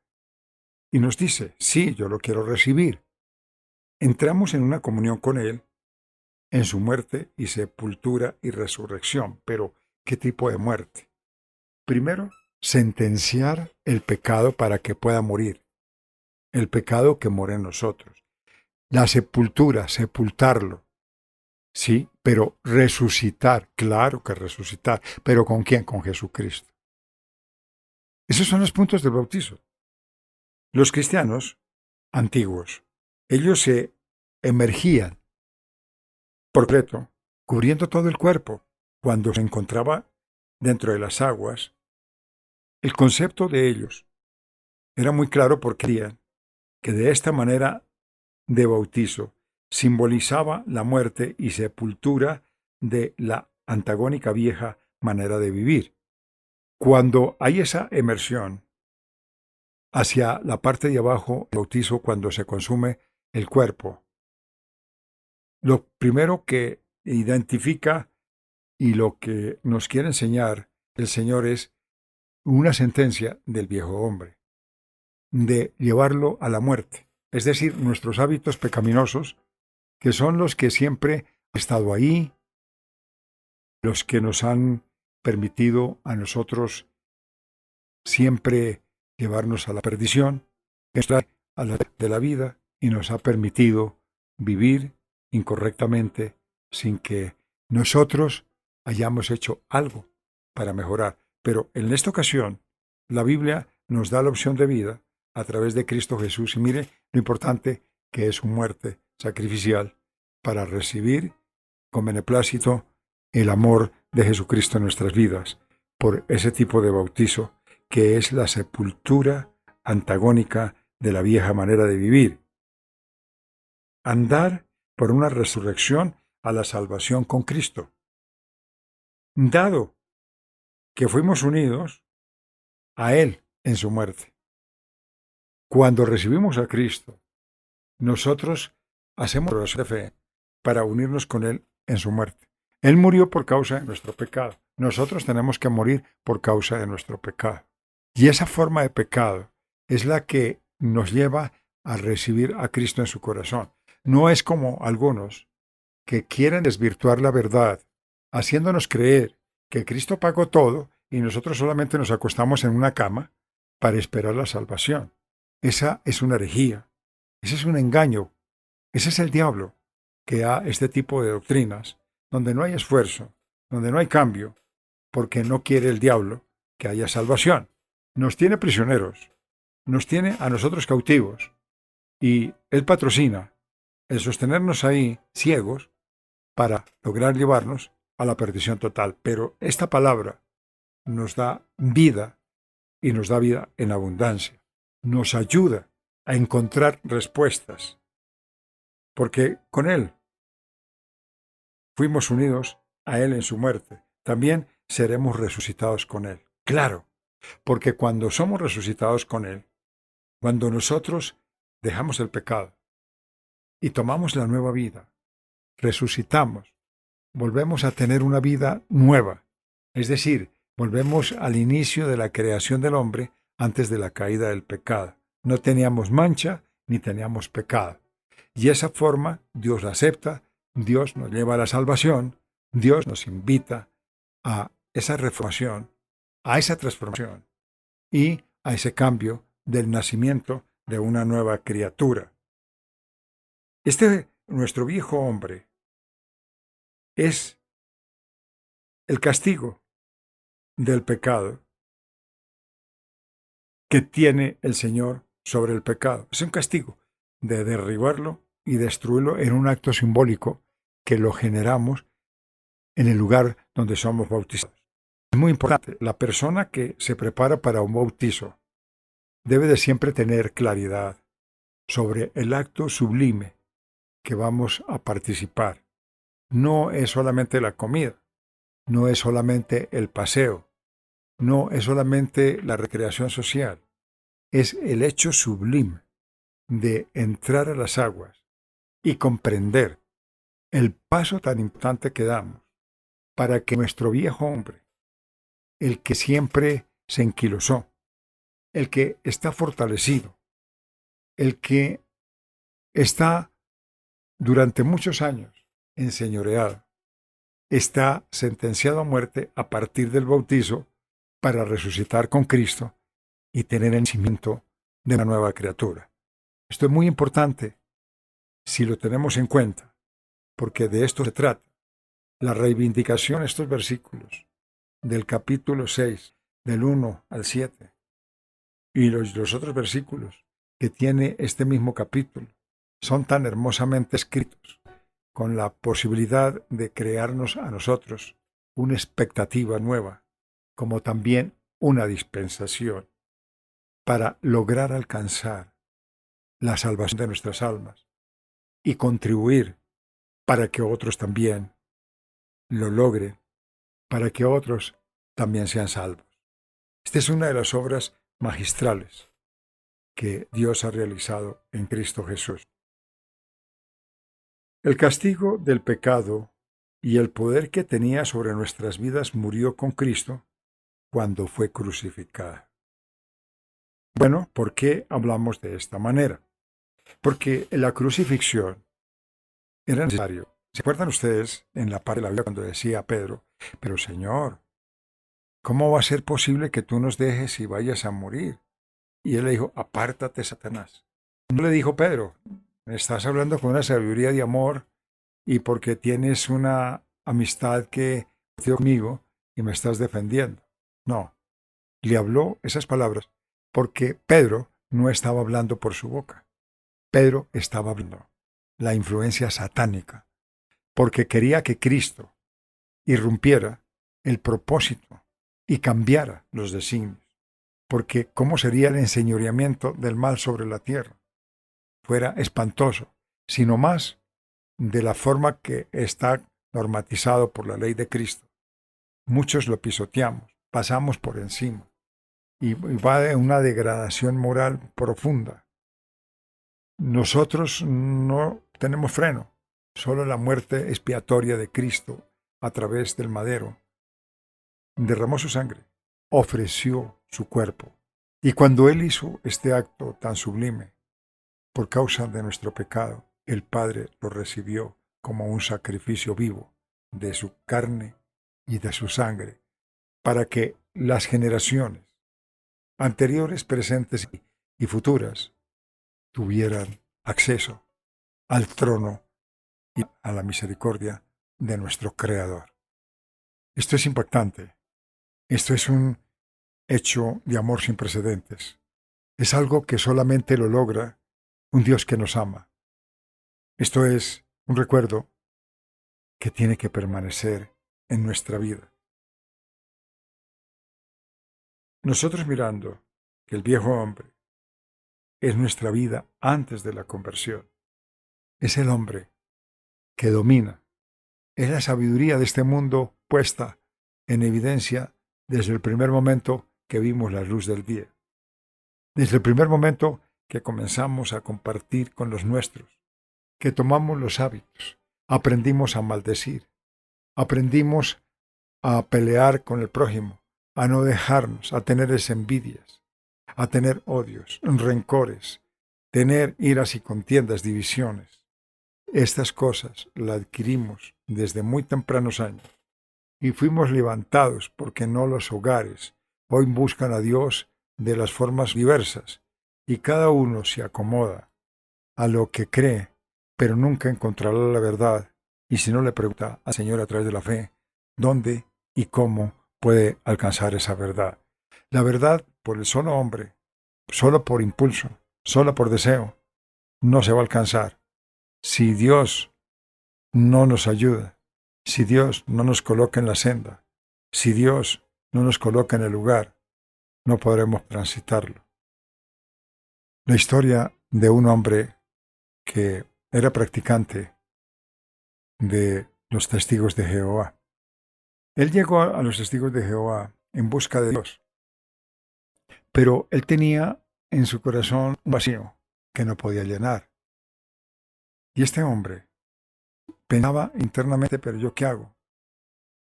y nos dice, sí, yo lo quiero recibir. Entramos en una comunión con Él en su muerte y sepultura y resurrección. Pero, ¿qué tipo de muerte? Primero, sentenciar el pecado para que pueda morir. El pecado que mora en nosotros. La sepultura, sepultarlo. Sí, pero resucitar, claro que resucitar. ¿Pero con quién? Con Jesucristo. Esos son los puntos del bautizo. Los cristianos antiguos, ellos se emergían por completo, cubriendo todo el cuerpo. Cuando se encontraba dentro de las aguas, el concepto de ellos era muy claro porque creían que de esta manera de bautizo simbolizaba la muerte y sepultura de la antagónica vieja manera de vivir. Cuando hay esa emersión hacia la parte de abajo del bautizo, cuando se consume el cuerpo, lo primero que identifica y lo que nos quiere enseñar el Señor es una sentencia del viejo hombre, de llevarlo a la muerte. Es decir, nuestros hábitos pecaminosos, que son los que siempre han estado ahí, los que nos han permitido a nosotros siempre llevarnos a la perdición, a la de la vida, y nos ha permitido vivir incorrectamente sin que nosotros hayamos hecho algo para mejorar. Pero en esta ocasión, la Biblia nos da la opción de vida a través de Cristo Jesús. Y mire lo importante que es su muerte sacrificial para recibir con beneplácito el amor de Jesucristo en nuestras vidas por ese tipo de bautizo que es la sepultura antagónica de la vieja manera de vivir. Andar por una resurrección a la salvación con Cristo. Dado que fuimos unidos a Él en su muerte. Cuando recibimos a Cristo, nosotros hacemos oración de fe para unirnos con Él en su muerte. Él murió por causa de nuestro pecado. Nosotros tenemos que morir por causa de nuestro pecado. Y esa forma de pecado es la que nos lleva a recibir a Cristo en su corazón. No es como algunos que quieren desvirtuar la verdad, haciéndonos creer que Cristo pagó todo y nosotros solamente nos acostamos en una cama para esperar la salvación. Esa es una herejía, ese es un engaño, ese es el diablo que da este tipo de doctrinas, donde no hay esfuerzo, donde no hay cambio, porque no quiere el diablo que haya salvación. Nos tiene prisioneros, nos tiene a nosotros cautivos, y él patrocina el sostenernos ahí ciegos para lograr llevarnos a la perdición total. Pero esta palabra nos da vida y nos da vida en abundancia. Nos ayuda a encontrar respuestas, porque con Él fuimos unidos a Él en su muerte. También seremos resucitados con Él. Claro, porque cuando somos resucitados con Él, cuando nosotros dejamos el pecado y tomamos la nueva vida, resucitamos, volvemos a tener una vida nueva, es decir, volvemos al inicio de la creación del hombre antes de la caída del pecado. No teníamos mancha ni teníamos pecado. Y esa forma Dios la acepta, Dios nos lleva a la salvación, Dios nos invita a esa reformación, a esa transformación y a ese cambio del nacimiento de una nueva criatura. Nuestro viejo hombre, es el castigo del pecado que tiene el Señor sobre el pecado. Es un castigo de derribarlo y destruirlo en un acto simbólico que lo generamos en el lugar donde somos bautizados. Es muy importante. La persona que se prepara para un bautizo debe de siempre tener claridad sobre el acto sublime que vamos a participar. No es solamente la comida, no es solamente el paseo, no es solamente la recreación social, es el hecho sublime de entrar a las aguas y comprender el paso tan importante que damos para que nuestro viejo hombre, el que siempre se enquilosó, el que está fortalecido, el que está durante muchos años enseñoreado, está sentenciado a muerte a partir del bautizo para resucitar con Cristo y tener el nacimiento de una nueva criatura. Esto es muy importante si lo tenemos en cuenta, porque de esto se trata. La reivindicación de estos versículos del capítulo 6, del 1 al 7, y los otros versículos que tiene este mismo capítulo, son tan hermosamente escritos, con la posibilidad de crearnos a nosotros una expectativa nueva, como también una dispensación para lograr alcanzar la salvación de nuestras almas y contribuir para que otros también lo logren, para que otros también sean salvos. Esta es una de las obras magistrales que Dios ha realizado en Cristo Jesús. El castigo del pecado y el poder que tenía sobre nuestras vidas murió con Cristo cuando fue crucificado. Bueno, ¿por qué hablamos de esta manera? Porque la crucifixión era necesario. ¿Se acuerdan ustedes en la parte de la Biblia cuando decía a Pedro, pero Señor, ¿cómo va a ser posible que tú nos dejes y vayas a morir? Y él le dijo, apártate, Satanás. No le dijo Pedro, estás hablando con una sabiduría de amor y porque tienes una amistad que tiene conmigo y me estás defendiendo. No, le habló esas palabras porque Pedro no estaba hablando por su boca. Pedro estaba hablando la influencia satánica, porque quería que Cristo irrumpiera el propósito y cambiara los designios. Porque ¿cómo sería el enseñoreamiento del mal sobre la tierra? Fuera espantoso, sino más de la forma que está normatizado por la ley de Cristo. Muchos lo pisoteamos, pasamos por encima, y va de una degradación moral profunda. Nosotros no tenemos freno, solo la muerte expiatoria de Cristo a través del madero. Derramó su sangre, ofreció su cuerpo. Y cuando Él hizo este acto tan sublime, por causa de nuestro pecado, el Padre lo recibió como un sacrificio vivo de su carne y de su sangre, para que las generaciones anteriores, presentes y futuras tuvieran acceso al trono y a la misericordia de nuestro Creador. Esto es impactante. Esto es un hecho de amor sin precedentes. Es algo que solamente lo logra un Dios que nos ama. Esto es un recuerdo que tiene que permanecer en nuestra vida. Nosotros mirando que el viejo hombre es nuestra vida antes de la conversión. Es el hombre que domina. Es la sabiduría de este mundo puesta en evidencia desde el primer momento que vimos la luz del día. Desde el primer momento que comenzamos a compartir con los nuestros, que tomamos los hábitos, aprendimos a maldecir, aprendimos a pelear con el prójimo, a no dejarnos, a tener envidias, a tener odios, rencores, tener iras y contiendas, divisiones. Estas cosas las adquirimos desde muy tempranos años y fuimos levantados porque no los hogares hoy buscan a Dios de las formas diversas y cada uno se acomoda a lo que cree, pero nunca encontrará la verdad y si no le pregunta al Señor a través de la fe, ¿dónde y cómo puede alcanzar esa verdad? La verdad por el solo hombre solo por impulso, solo por deseo, no se va a alcanzar. Si Dios no nos ayuda, si Dios no nos coloca en la senda, si Dios no nos coloca en el lugar, no podremos transitarlo. La historia de un hombre que era practicante de los testigos de Jehová. Él llegó a los testigos de Jehová en busca de Dios, pero él tenía en su corazón un vacío que no podía llenar. Y este hombre pensaba internamente, pero ¿yo qué hago?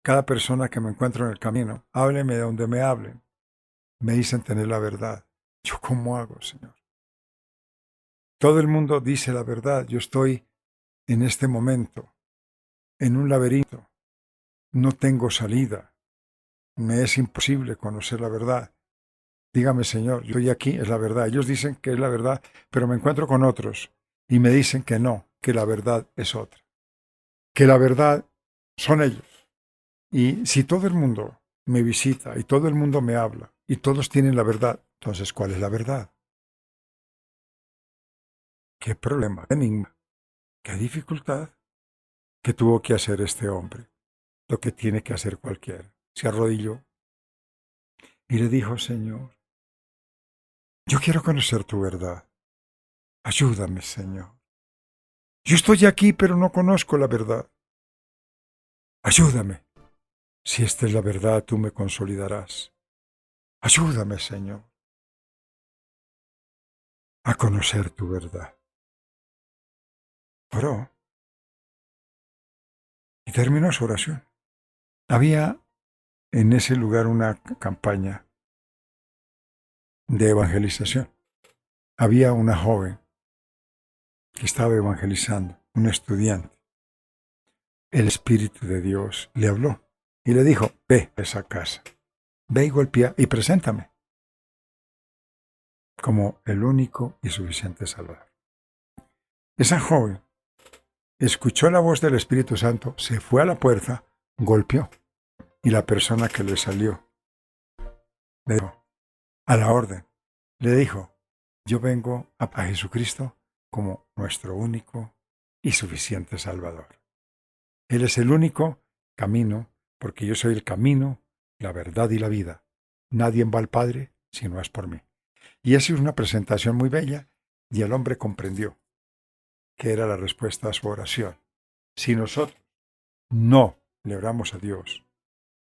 Cada persona que me encuentro en el camino, hábleme de donde me hablen, me dicen tener la verdad. ¿Yo cómo hago, Señor? Todo el mundo dice la verdad. Yo estoy en este momento en un laberinto. No tengo salida. Me es imposible conocer la verdad. Dígame, Señor, yo estoy aquí, es la verdad. Ellos dicen que es la verdad, pero me encuentro con otros y me dicen que no, que la verdad es otra. Que la verdad son ellos. Y si todo el mundo me visita y todo el mundo me habla y todos tienen la verdad, entonces, ¿cuál es la verdad? ¿Qué problema? ¿Qué enigma? ¿Qué dificultad? ¿Qué tuvo que hacer este hombre? Lo que tiene que hacer cualquiera. Se arrodilló y le dijo, Señor, yo quiero conocer tu verdad. Ayúdame, Señor. Yo estoy aquí, pero no conozco la verdad. Ayúdame. Si esta es la verdad, tú me consolidarás. Ayúdame, Señor, a conocer tu verdad. Oró y terminó su oración. Había en ese lugar una campaña de evangelización. Había una joven que estaba evangelizando, un estudiante. El Espíritu de Dios le habló y le dijo, ve a esa casa, ve y golpea y preséntame como el único y suficiente Salvador. Esa joven escuchó la voz del Espíritu Santo, se fue a la puerta, golpeó y la persona que le salió le dijo, a la orden, le dijo, yo vengo a Jesucristo como nuestro único y suficiente Salvador. Él es el único camino, porque yo soy el camino, la verdad y la vida. Nadie va al Padre si no es por mí. Y esa es una presentación muy bella, y el hombre comprendió que era la respuesta a su oración. Si nosotros no le oramos a Dios,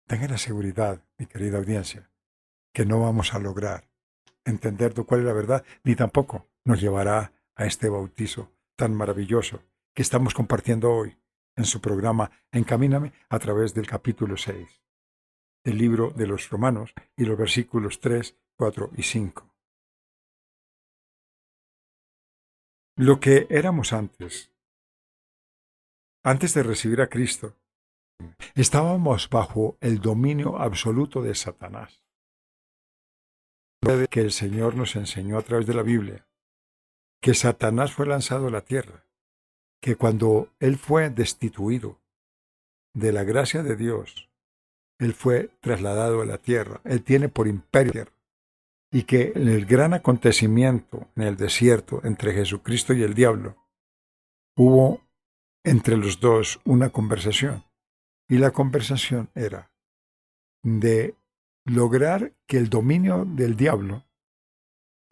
tenga la seguridad, mi querida audiencia, que no vamos a lograr entender cuál es la verdad, ni tampoco nos llevará a este bautizo tan maravilloso que estamos compartiendo hoy en su programa Encamíname a través del capítulo 6 del libro de los Romanos y los versículos 3, 4 y 5. Lo que éramos antes de recibir a Cristo, estábamos bajo el dominio absoluto de Satanás. Que el Señor nos enseñó a través de la Biblia que Satanás fue lanzado a la tierra, que cuando él fue destituido de la gracia de Dios, él fue trasladado a la tierra, él tiene por imperio la tierra, y que en el gran acontecimiento en el desierto entre Jesucristo y el diablo, hubo entre los dos una conversación, y la conversación era de lograr que el dominio del diablo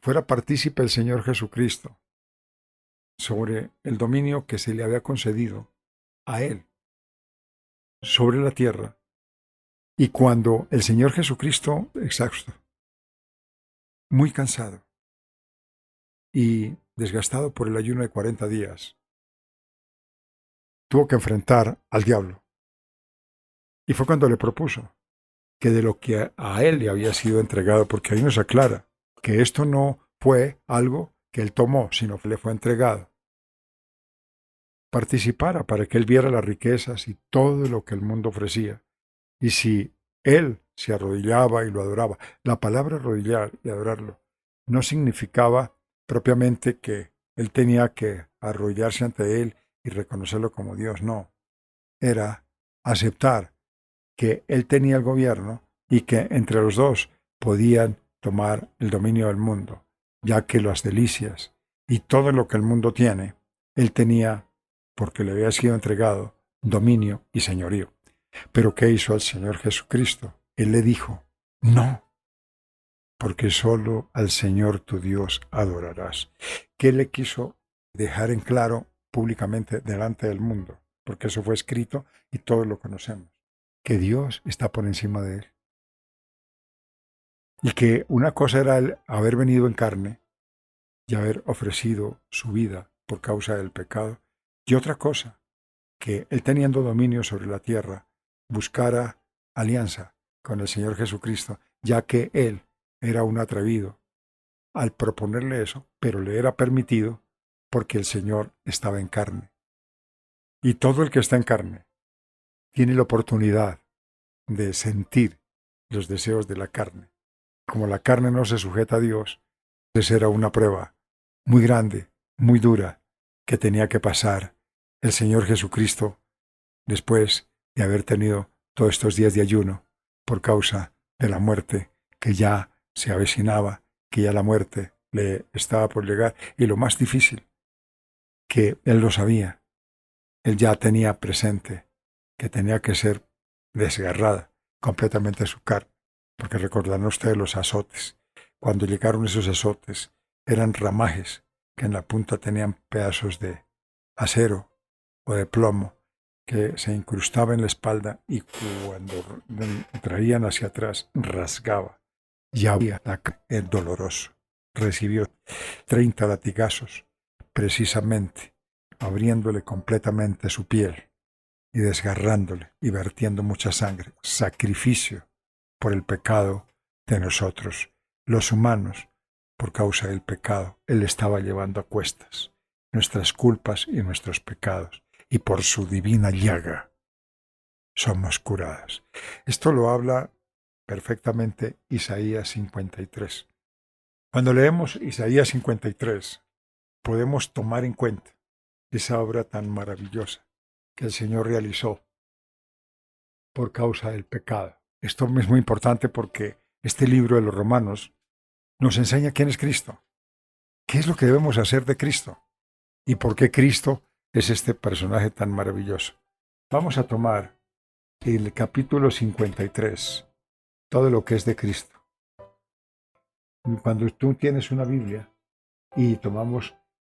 fuera partícipe el Señor Jesucristo sobre el dominio que se le había concedido a él sobre la tierra. Y cuando el Señor Jesucristo, exhausto, muy cansado y desgastado por el ayuno de 40 días, tuvo que enfrentar al diablo. Y fue cuando le propuso que de lo que a él le había sido entregado, porque ahí nos aclara que esto no fue algo que él tomó, sino que le fue entregado, participara para que él viera las riquezas y todo lo que el mundo ofrecía. Y si él se arrodillaba y lo adoraba, la palabra arrodillar y adorarlo no significaba propiamente que él tenía que arrodillarse ante él y reconocerlo como Dios, no. Era aceptar que él tenía el gobierno y que entre los dos podían tomar el dominio del mundo. ya que las delicias y todo lo que el mundo tiene, él tenía, porque le había sido entregado, dominio y señorío. Pero ¿qué hizo el Señor Jesucristo? Él le dijo, no, porque solo al Señor tu Dios adorarás. ¿Qué le quiso dejar en claro públicamente delante del mundo? Porque eso fue escrito y todos lo conocemos. Que Dios está por encima de él. Y que una cosa era el haber venido en carne y haber ofrecido su vida por causa del pecado. Y otra cosa, que él teniendo dominio sobre la tierra, buscara alianza con el Señor Jesucristo, ya que él era un atrevido al proponerle eso, pero le era permitido porque el Señor estaba en carne. Y todo el que está en carne tiene la oportunidad de sentir los deseos de la carne. Como la carne no se sujeta a Dios, esa era una prueba muy grande, muy dura, que tenía que pasar el Señor Jesucristo después de haber tenido todos estos días de ayuno por causa de la muerte que ya se avecinaba, que ya la muerte le estaba por llegar. Y lo más difícil, que él lo sabía, él ya tenía presente que tenía que ser desgarrada completamente su carne, porque recordarán ustedes los azotes. Cuando llegaron esos azotes, eran ramajes que en la punta tenían pedazos de acero o de plomo que se incrustaba en la espalda y cuando traían hacia atrás rasgaba. Ya había el doloroso. Recibió 30 latigazos, precisamente, abriéndole completamente su piel y desgarrándole y vertiendo mucha sangre. Sacrificio por el pecado de nosotros, los humanos, por causa del pecado. Él estaba llevando a cuestas nuestras culpas y nuestros pecados, y por su divina llaga somos curados. Esto lo habla perfectamente Isaías 53. Cuando leemos Isaías 53, podemos tomar en cuenta esa obra tan maravillosa que el Señor realizó por causa del pecado. Esto es muy importante porque este libro de los Romanos nos enseña quién es Cristo, qué es lo que debemos hacer de Cristo y por qué Cristo es este personaje tan maravilloso. Vamos a tomar el capítulo 53, todo lo que es de Cristo. Cuando tú tienes una Biblia y tomamos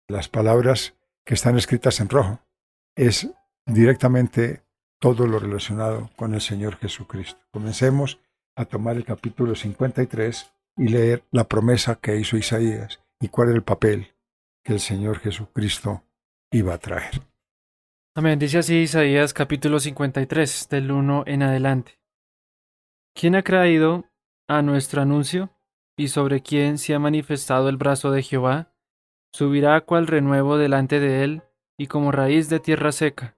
las palabras que están escritas en rojo, es directamente todo lo relacionado con el Señor Jesucristo. Comencemos a tomar el capítulo 53 y leer la promesa que hizo Isaías y cuál era el papel que el Señor Jesucristo iba a traer. Amén. Dice así Isaías capítulo 53, del 1 en adelante. ¿Quién ha creído a nuestro anuncio? ¿Y sobre quién se ha manifestado el brazo de Jehová? Subirá cual renuevo delante de él, y como raíz de tierra seca.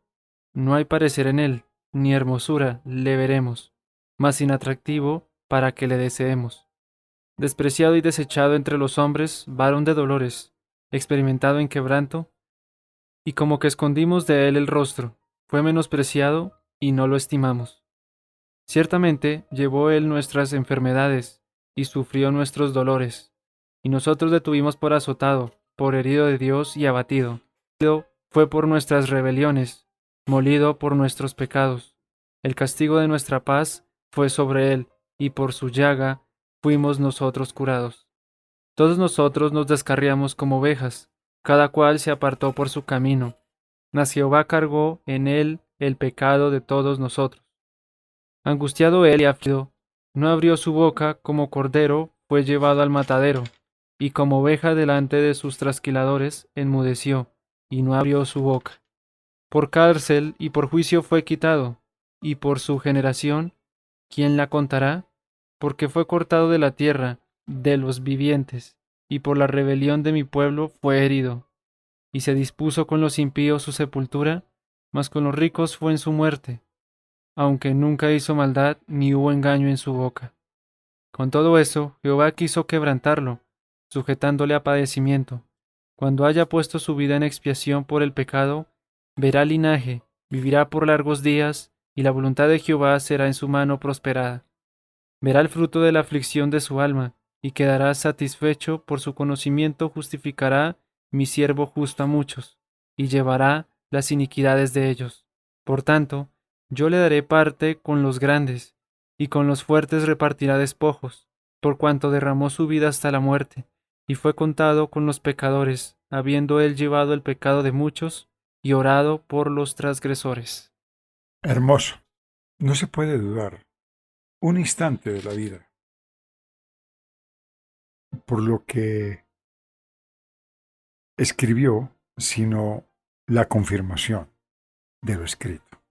No hay parecer en él, ni hermosura le veremos, mas inatractivo para que le deseemos. Despreciado y desechado entre los hombres, varón de dolores, experimentado en quebranto, y como que escondimos de él el rostro, fue menospreciado y no lo estimamos. Ciertamente llevó él nuestras enfermedades y sufrió nuestros dolores, y nosotros le tuvimos por azotado, por herido de Dios y abatido. Fue por nuestras rebeliones, molido por nuestros pecados. El castigo de nuestra paz fue sobre él, y por su llaga fuimos nosotros curados. Todos nosotros nos descarriamos como ovejas, cada cual se apartó por su camino. Mas Jehová cargó en él el pecado de todos nosotros. Angustiado él y afligido, no abrió su boca, como cordero fue llevado al matadero, y como oveja delante de sus trasquiladores enmudeció, y no abrió su boca. Por cárcel y por juicio fue quitado, y por su generación, ¿quién la contará? Porque fue cortado de la tierra, de los vivientes, y por la rebelión de mi pueblo fue herido. Y se dispuso con los impíos su sepultura, mas con los ricos fue en su muerte, aunque nunca hizo maldad ni hubo engaño en su boca. Con todo eso, Jehová quiso quebrantarlo, sujetándole a padecimiento. Cuando haya puesto su vida en expiación por el pecado, verá linaje, vivirá por largos días, y la voluntad de Jehová será en su mano prosperada. Verá el fruto de la aflicción de su alma, y quedará satisfecho. Por su conocimiento justificará mi siervo justo a muchos, y llevará las iniquidades de ellos. Por tanto, yo le daré parte con los grandes, y con los fuertes repartirá despojos, por cuanto derramó su vida hasta la muerte, y fue contado con los pecadores, habiendo él llevado el pecado de muchos, y orado por los transgresores. Hermoso. No se puede dudar un instante de la vida, por lo que escribió, sino la confirmación de lo escrito.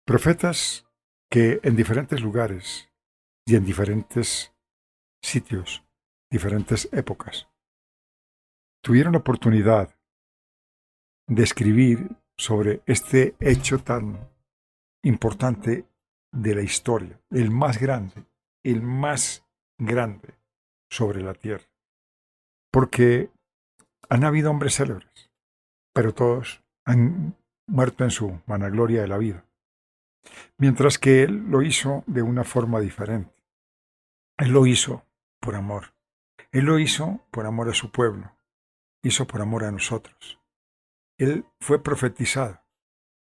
Profetas que en diferentes lugares y en diferentes sitios, diferentes épocas, tuvieron la oportunidad de escribir sobre este hecho tan importante de la historia, el más grande sobre la tierra. Porque han habido hombres célebres, pero todos han muerto en su vanagloria de la vida. Mientras que él lo hizo de una forma diferente. Él lo hizo por amor. Él lo hizo por amor a su pueblo. Hizo por amor a nosotros. Él fue profetizado.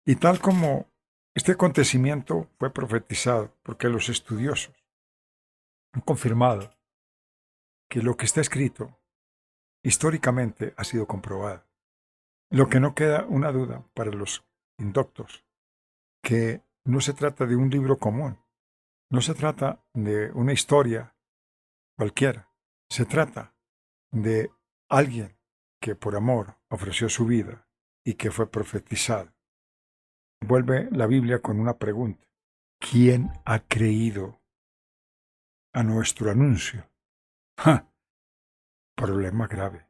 Y tal como este acontecimiento fue profetizado, porque los estudiosos han confirmado que lo que está escrito históricamente ha sido comprobado. Lo que no queda una duda para los indoctos, que no se trata de un libro común, no se trata de una historia cualquiera, se trata de alguien que por amor ofreció su vida y que fue profetizado. Vuelve la Biblia con una pregunta: ¿quién ha creído a nuestro anuncio? ¡Ja! Problema grave.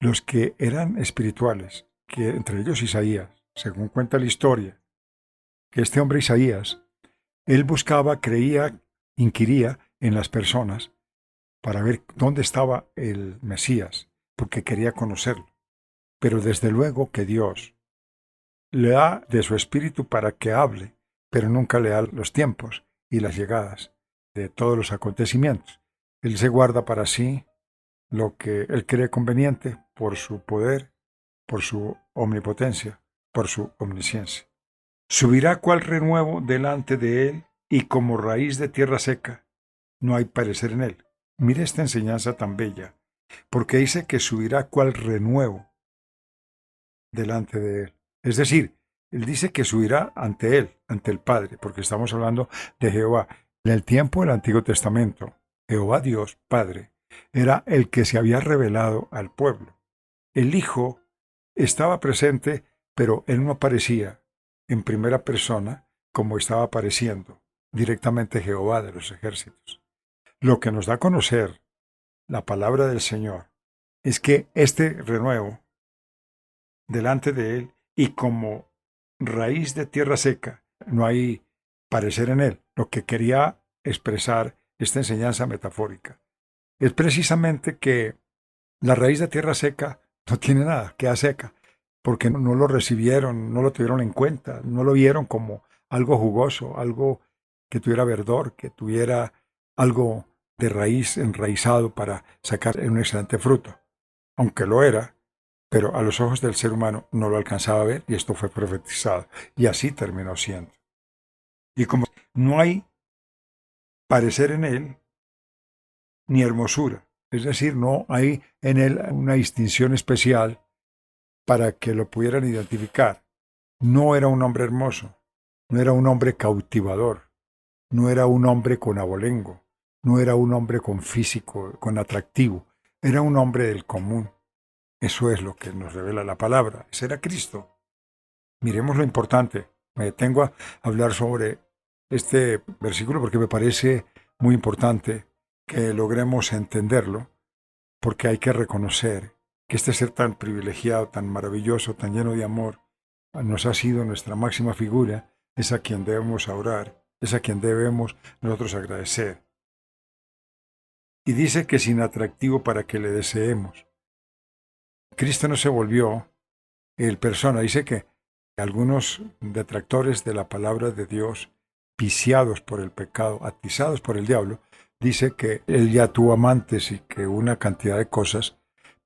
Los que eran espirituales, que entre ellos Isaías, según cuenta la historia, que este hombre Isaías, él buscaba, creía, inquiría en las personas para ver dónde estaba el Mesías, porque quería conocerlo. Pero desde luego que Dios le da de su espíritu para que hable, pero nunca le da los tiempos y las llegadas de todos los acontecimientos. Él se guarda para sí lo que él cree conveniente por su poder, por su omnipotencia, por su omnisciencia. Subirá cual renuevo delante de él, y como raíz de tierra seca, no hay parecer en él. Mire esta enseñanza tan bella, porque dice que subirá cual renuevo delante de él. Es decir, él dice que subirá ante él, ante el Padre, porque estamos hablando de Jehová. En el tiempo del Antiguo Testamento, Jehová Dios, Padre, era el que se había revelado al pueblo. El Hijo estaba presente, pero él no aparecía en primera persona como estaba apareciendo directamente Jehová de los ejércitos. Lo que nos da a conocer la palabra del Señor es que este renuevo delante de él, y como raíz de tierra seca, no hay parecer en él. Lo que quería expresar esta enseñanza metafórica es precisamente que la raíz de tierra seca no tiene nada, queda seca, porque no lo recibieron, no lo tuvieron en cuenta, no lo vieron como algo jugoso, algo que tuviera verdor, que tuviera algo de raíz enraizado para sacar un excelente fruto. Aunque lo era, pero a los ojos del ser humano no lo alcanzaba a ver, y esto fue profetizado, y así terminó siendo. Y como no hay parecer en él, ni hermosura, es decir, no hay en él una distinción especial para que lo pudieran identificar. No era un hombre hermoso, no era un hombre cautivador, no era un hombre con abolengo, no era un hombre con físico, con atractivo, era un hombre del común. Eso es lo que nos revela la palabra. Ese era Cristo. Miremos lo importante. Me detengo a hablar sobre este versículo porque me parece muy importante que logremos entenderlo, porque hay que reconocer que este ser tan privilegiado, tan maravilloso, tan lleno de amor, nos ha sido nuestra máxima figura, es a quien debemos orar, es a quien debemos nosotros agradecer. Y dice que es inatractivo para que le deseemos. Cristo no se volvió el persona. Dice que algunos detractores de la palabra de Dios, viciados por el pecado, atizados por el diablo, dice que él ya tuvo amantes y que una cantidad de cosas,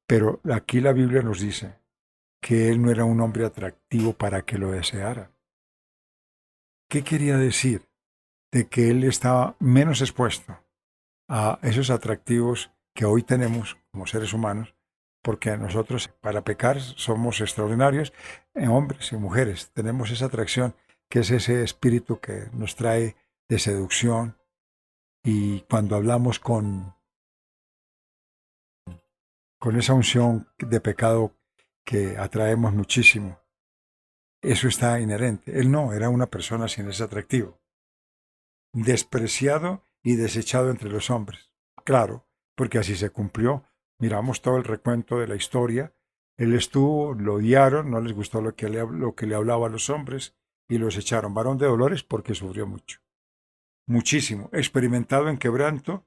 pero aquí la Biblia nos dice que él no era un hombre atractivo para que lo deseara. ¿Qué quería decir? De que él estaba menos expuesto a esos atractivos que hoy tenemos como seres humanos, porque nosotros para pecar somos extraordinarios, hombres y mujeres, tenemos esa atracción que es ese espíritu que nos trae de seducción, y cuando hablamos con esa unción de pecado que atraemos muchísimo, eso está inherente. Él no, era una persona sin ese atractivo, despreciado y desechado entre los hombres. Claro, porque así se cumplió. Miramos todo el recuento de la historia. Él estuvo, lo odiaron, no les gustó lo que le hablaba a los hombres y los echaron. Varón de dolores porque sufrió mucho, muchísimo, experimentado en quebranto,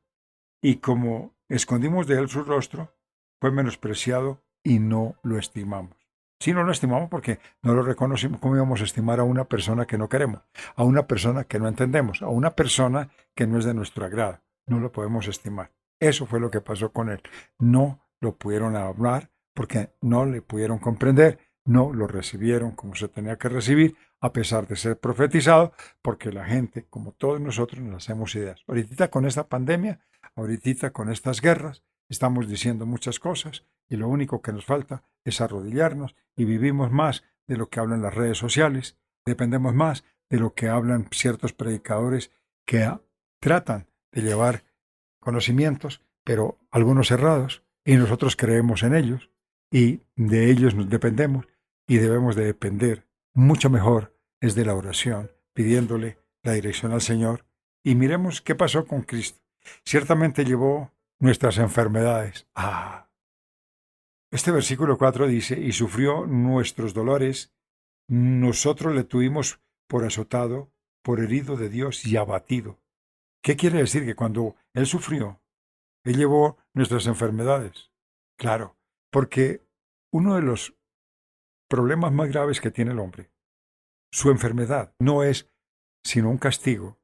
y como escondimos de él su rostro, fue menospreciado y no lo estimamos. Sí, no lo estimamos porque no lo reconocimos. ¿Cómo íbamos a estimar a una persona que no queremos? A una persona que no entendemos, a una persona que no es de nuestro agrado. No lo podemos estimar. Eso fue lo que pasó con él. No lo pudieron hablar porque no le pudieron comprender, no lo recibieron como se tenía que recibir, a pesar de ser profetizado, porque la gente, como todos nosotros, nos hacemos ideas. Ahorita con esta pandemia, ahorita con estas guerras, estamos diciendo muchas cosas y lo único que nos falta es arrodillarnos, y vivimos más de lo que hablan las redes sociales, dependemos más de lo que hablan ciertos predicadores que tratan de llevar conocimientos, pero algunos errados, y nosotros creemos en ellos y de ellos nos dependemos, y debemos de depender mucho mejor es de la oración, pidiéndole la dirección al Señor. Y miremos qué pasó con Cristo. Ciertamente llevó nuestras enfermedades. Este versículo 4 dice, y sufrió nuestros dolores, nosotros le tuvimos por azotado, por herido de Dios y abatido. ¿Qué quiere decir? Que cuando Él sufrió, Él llevó nuestras enfermedades. Claro, porque uno de los problemas más graves que tiene el hombre, su enfermedad, no es sino un castigo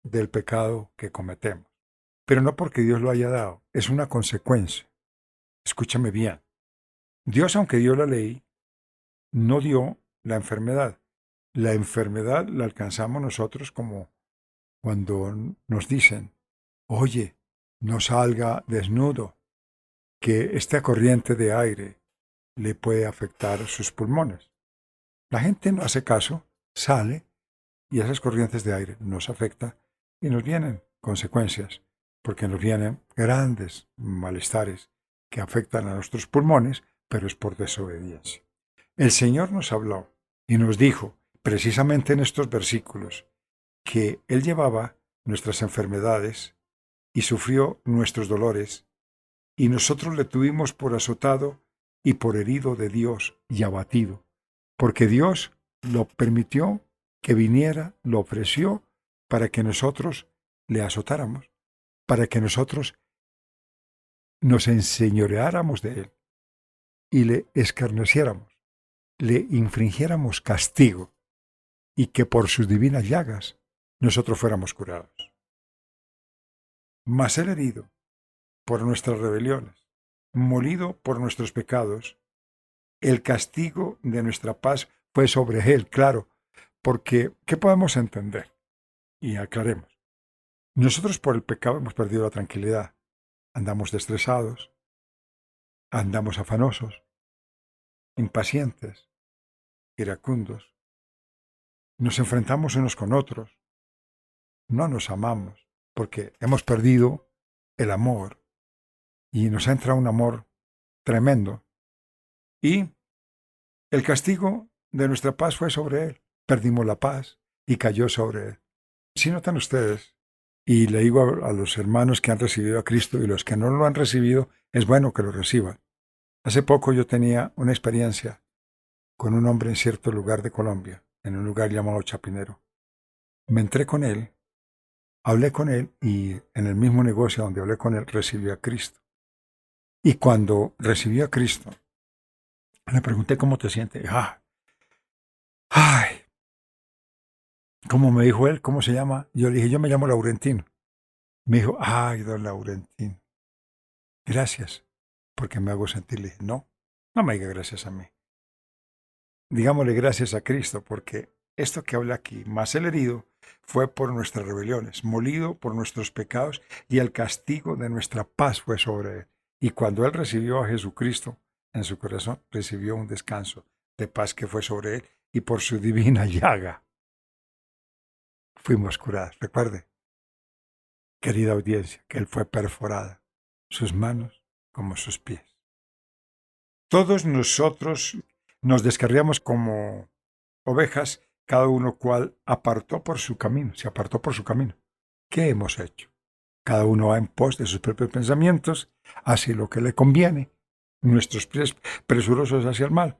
del pecado que cometemos. Pero no porque Dios lo haya dado, es una consecuencia. Escúchame bien. Dios, aunque dio la ley, no dio la enfermedad. La enfermedad la alcanzamos nosotros, como cuando nos dicen, oye, no salga desnudo, que esta corriente de aire le puede afectar sus pulmones. La gente no hace caso, sale, y esas corrientes de aire nos afectan y nos vienen consecuencias, porque nos vienen grandes malestares que afectan a nuestros pulmones, pero es por desobediencia. El Señor nos habló y nos dijo, precisamente en estos versículos, que Él llevaba nuestras enfermedades y sufrió nuestros dolores, y nosotros le tuvimos por azotado y por herido de Dios y abatido, porque Dios lo permitió que viniera, lo ofreció para que nosotros le azotáramos, para que nosotros nos enseñoreáramos de Él y le escarneciéramos, le infringiéramos castigo, y que por sus divinas llagas nosotros fuéramos curados. Mas Él herido por nuestras rebeliones, molido por nuestros pecados, el castigo de nuestra paz fue sobre Él, claro, porque ¿qué podemos entender? Y aclaremos. Nosotros por el pecado hemos perdido la tranquilidad, andamos estresados, andamos afanosos, impacientes, iracundos, nos enfrentamos unos con otros, no nos amamos, porque hemos perdido el amor, y nos entra un amor tremendo, y el castigo de nuestra paz fue sobre Él. Perdimos la paz y cayó sobre Él. Si notan ustedes, y le digo a los hermanos que han recibido a Cristo y los que no lo han recibido, es bueno que lo reciban. Hace poco yo tenía una experiencia con un hombre en cierto lugar de Colombia, en un lugar llamado Chapinero. Me entré con él, hablé con él, y en el mismo negocio donde hablé con él recibió a Cristo. Y cuando recibió a Cristo, le pregunté cómo te sientes. Ay, ¿cómo me dijo él? ¿Cómo se llama? Yo le dije, yo me llamo Laurentino. Me dijo, ay, don Laurentín, gracias, porque me hago sentir. Le dije, no, no me diga gracias a mí. Digámosle gracias a Cristo, porque esto que habla aquí, más el herido, fue por nuestras rebeliones, molido por nuestros pecados, y el castigo de nuestra paz fue sobre él. Y cuando él recibió a Jesucristo en su corazón, recibió un descanso de paz que fue sobre él, y por su divina llaga fuimos curados. Recuerde, querida audiencia, que él fue perforada, sus manos como sus pies. Todos nosotros nos descarriamos como ovejas, cada uno cual apartó por su camino, se apartó por su camino. ¿Qué hemos hecho? Cada uno va en pos de sus propios pensamientos, hace lo que le conviene, nuestros pies presurosos hacia el mal.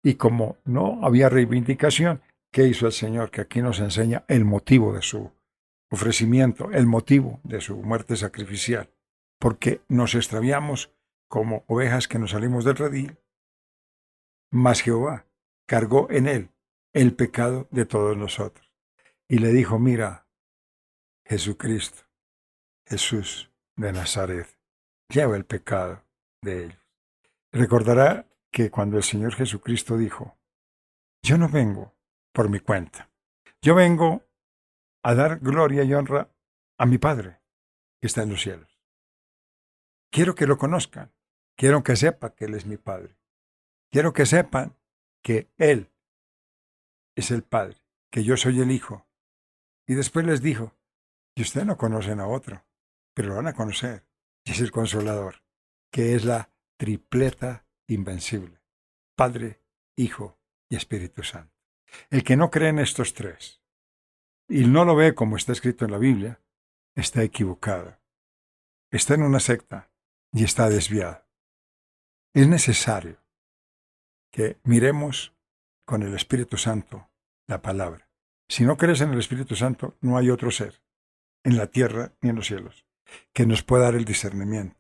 Y como no había reivindicación, ¿qué hizo el Señor? Que aquí nos enseña el motivo de su ofrecimiento, el motivo de su muerte sacrificial. Porque nos extraviamos como ovejas que nos salimos del redil, mas Jehová cargó en él el pecado de todos nosotros. Y le dijo, mira, Jesucristo, Jesús de Nazaret, lleva el pecado de ellos. Recordará que cuando el Señor Jesucristo dijo, yo no vengo por mi cuenta, yo vengo a dar gloria y honra a mi Padre que está en los cielos. Quiero que lo conozcan, quiero que sepan que Él es mi Padre, quiero que sepan que Él es el Padre, que yo soy el Hijo. Y después les dijo, y ustedes no conocen a otro, pero lo van a conocer, y es el Consolador, que es la tripleta invencible, Padre, Hijo y Espíritu Santo. El que no cree en estos tres, y no lo ve como está escrito en la Biblia, está equivocado, está en una secta y está desviado. Es necesario que miremos con el Espíritu Santo la palabra. Si no crees en el Espíritu Santo, no hay otro ser, en la tierra ni en los cielos, que nos pueda dar el discernimiento.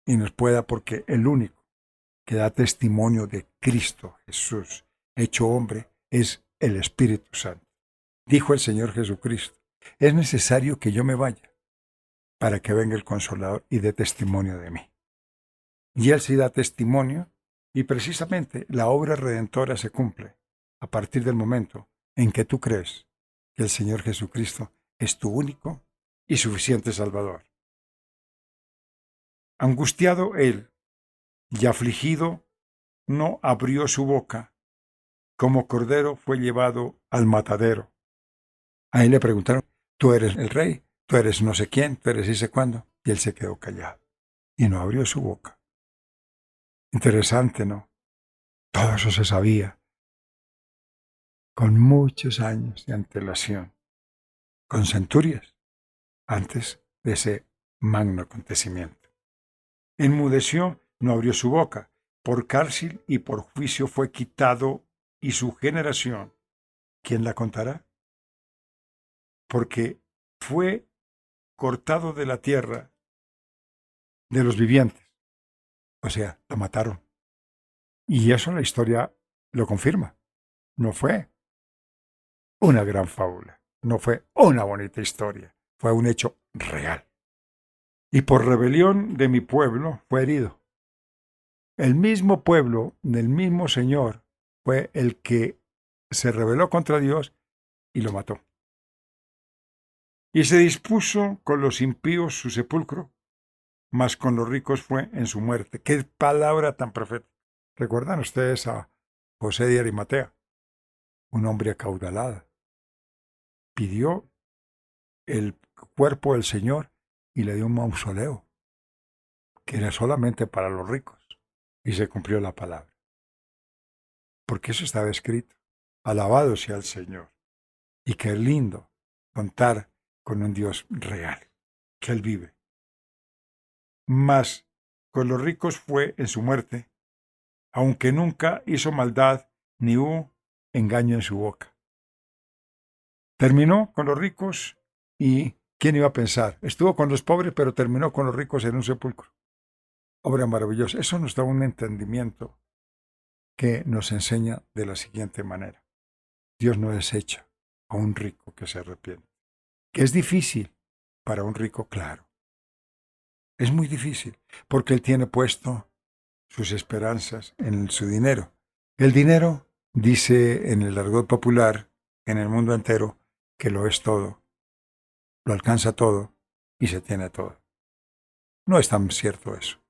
Y nos pueda, porque el único que da testimonio de Cristo Jesús, hecho hombre, es el Espíritu Santo. Dijo el Señor Jesucristo, es necesario que yo me vaya para que venga el Consolador y dé testimonio de mí. Y Él sí da testimonio, y precisamente la obra redentora se cumple a partir del momento en que tú crees que el Señor Jesucristo es tu único y suficiente Salvador. Angustiado Él y afligido, no abrió su boca, como cordero fue llevado al matadero. A Él le preguntaron, tú eres el rey, tú eres no sé quién, tú eres y sé cuándo, y Él se quedó callado y no abrió su boca. Interesante, ¿no? Todo eso se sabía con muchos años de antelación, con centurias, antes de ese magno acontecimiento. Enmudeció, no abrió su boca, por cárcel y por juicio fue quitado, y su generación, ¿quién la contará? Porque fue cortado de la tierra de los vivientes, o sea, lo mataron. Y eso la historia lo confirma. No fue una gran fábula, no fue una bonita historia, fue un hecho real. Y por rebelión de mi pueblo fue herido. El mismo pueblo del mismo Señor fue el que se rebeló contra Dios y lo mató. Y se dispuso con los impíos su sepulcro, mas con los ricos fue en su muerte. ¡Qué palabra tan perfecta! ¿Recuerdan ustedes a José de Arimatea? Un hombre acaudalado. Pidió el cuerpo del Señor y le dio un mausoleo, que era solamente para los ricos. Y se cumplió la palabra. Porque eso estaba escrito. Alabado sea el Señor. Y qué lindo contar con un Dios real, que Él vive. Mas con los ricos fue en su muerte, aunque nunca hizo maldad ni hubo engaño en su boca. Terminó con los ricos y ¿quién iba a pensar? Estuvo con los pobres, pero terminó con los ricos en un sepulcro. Obra maravillosa. Eso nos da un entendimiento que nos enseña de la siguiente manera. Dios no desecha a un rico que se arrepiente. Que es difícil, para un rico? Claro. Es muy difícil, porque él tiene puesto sus esperanzas en su dinero. El dinero, dice en el argot popular, en el mundo entero, que lo es todo, lo alcanza todo y se tiene todo. No es tan cierto eso,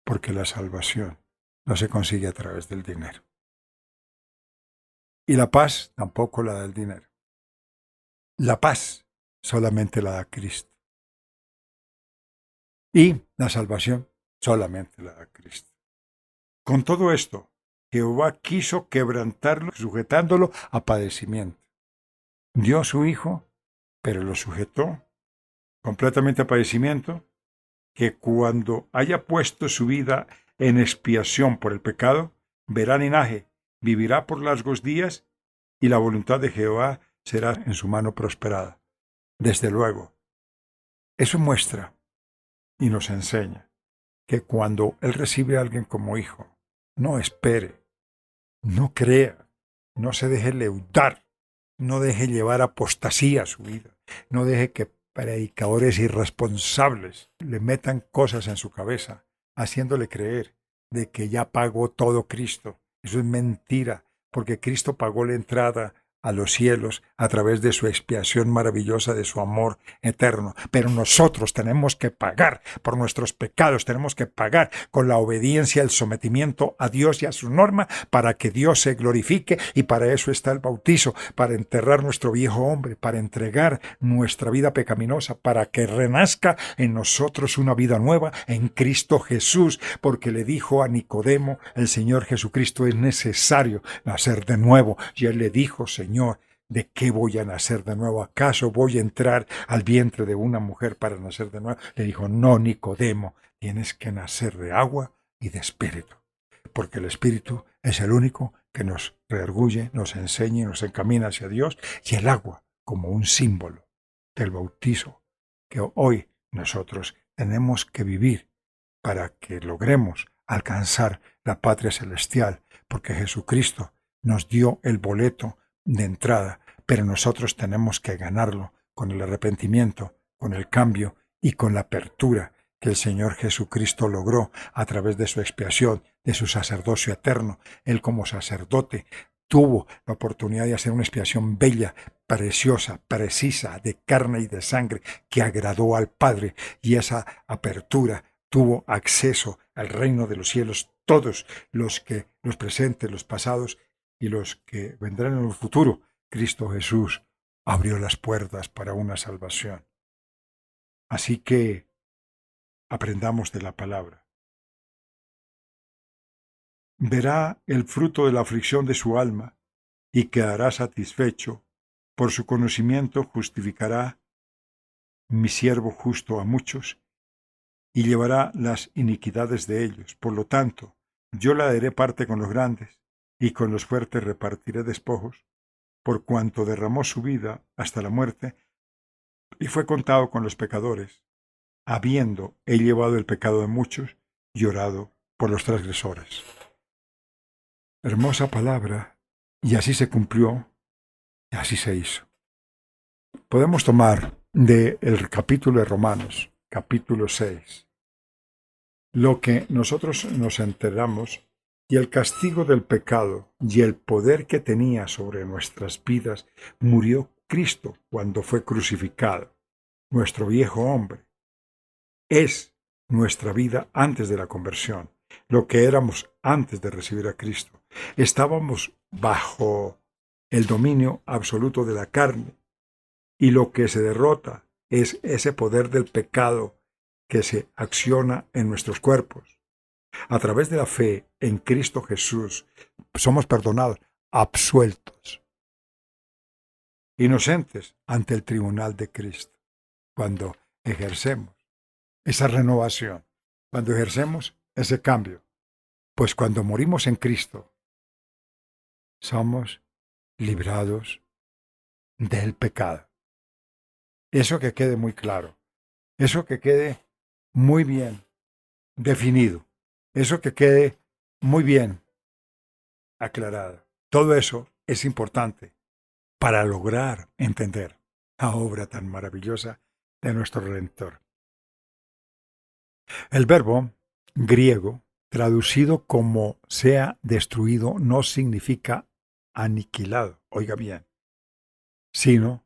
porque la salvación no se consigue a través del dinero. Y la paz tampoco la da el dinero. La paz solamente la da Cristo. Y la salvación solamente la da Cristo. Con todo esto, Jehová quiso quebrantarlo, sujetándolo a padecimiento. Dio a su Hijo, pero lo sujetó completamente a padecimiento, que cuando haya puesto su vida en expiación por el pecado, verá linaje, vivirá por largos días, y la voluntad de Jehová será en su mano prosperada. Desde luego, eso muestra y nos enseña que cuando Él recibe a alguien como hijo, no espere, no crea, no se deje leudar, no deje llevar apostasía a su vida, no deje que predicadores irresponsables le metan cosas en su cabeza, haciéndole creer de que ya pagó todo Cristo. Eso es mentira, porque Cristo pagó la entrada a los cielos a través de su expiación maravillosa, de su amor eterno. Pero nosotros tenemos que pagar por nuestros pecados, tenemos que pagar con la obediencia, el sometimiento a Dios y a su norma para que Dios se glorifique, y para eso está el bautizo, para enterrar nuestro viejo hombre, para entregar nuestra vida pecaminosa, para que renazca en nosotros una vida nueva en Cristo Jesús, porque le dijo a Nicodemo el Señor Jesucristo: es necesario nacer de nuevo. Y él le dijo: Señor, ¿de qué voy a nacer de nuevo? ¿Acaso voy a entrar al vientre de una mujer para nacer de nuevo? Le dijo: no, Nicodemo, tienes que nacer de agua y de espíritu, porque el espíritu es el único que nos redarguye, nos enseña y nos encamina hacia Dios, y el agua como un símbolo del bautizo que hoy nosotros tenemos que vivir para que logremos alcanzar la patria celestial, porque Jesucristo nos dio el boleto de entrada, pero nosotros tenemos que ganarlo con el arrepentimiento, con el cambio y con la apertura que el Señor Jesucristo logró a través de su expiación, de su sacerdocio eterno. Él, como sacerdote, tuvo la oportunidad de hacer una expiación bella, preciosa, precisa, de carne y de sangre, que agradó al Padre, y esa apertura tuvo acceso al reino de los cielos todos los presentes, los pasados y los que vendrán en el futuro. Cristo Jesús abrió las puertas para una salvación. Así que aprendamos de la palabra. Verá el fruto de la aflicción de su alma y quedará satisfecho. Por su conocimiento justificará mi siervo justo a muchos y llevará las iniquidades de ellos. Por lo tanto, yo le daré parte con los grandes, y con los fuertes repartiré despojos, por cuanto derramó su vida hasta la muerte, y fue contado con los pecadores, habiendo él llevado el pecado de muchos, llorado por los transgresores. Hermosa palabra, y así se cumplió, y así se hizo. Podemos tomar del capítulo de Romanos, capítulo 6, lo que nosotros nos enteramos, y el castigo del pecado y el poder que tenía sobre nuestras vidas murió Cristo cuando fue crucificado. Nuestro viejo hombre es nuestra vida antes de la conversión, lo que éramos antes de recibir a Cristo. Estábamos bajo el dominio absoluto de la carne, y lo que se derrota es ese poder del pecado que se acciona en nuestros cuerpos. A través de la fe en Cristo Jesús somos perdonados, absueltos, inocentes ante el tribunal de Cristo, cuando ejercemos esa renovación, cuando ejercemos ese cambio. Pues cuando morimos en Cristo, somos librados del pecado. Eso que quede muy claro, eso que quede muy bien definido, eso que quede muy bien aclarado. Todo eso es importante para lograr entender la obra tan maravillosa de nuestro Redentor. El verbo griego traducido como sea destruido no significa aniquilado, oiga bien, sino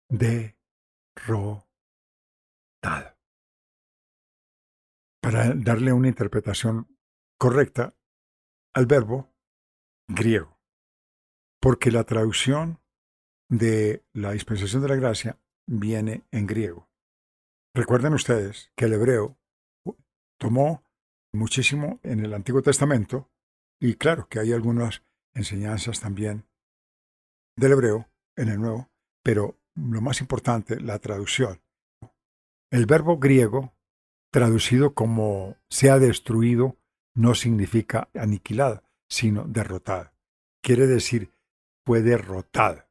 derrotado. Para darle una interpretación correcta al verbo griego, porque la traducción de la dispensación de la gracia viene en griego. Recuerden ustedes que el hebreo tomó muchísimo en el Antiguo Testamento y claro que hay algunas enseñanzas también del hebreo en el Nuevo, pero lo más importante, la traducción. El verbo griego traducido como sea destruido no significa aniquilado, sino derrotado. Quiere decir fue derrotado.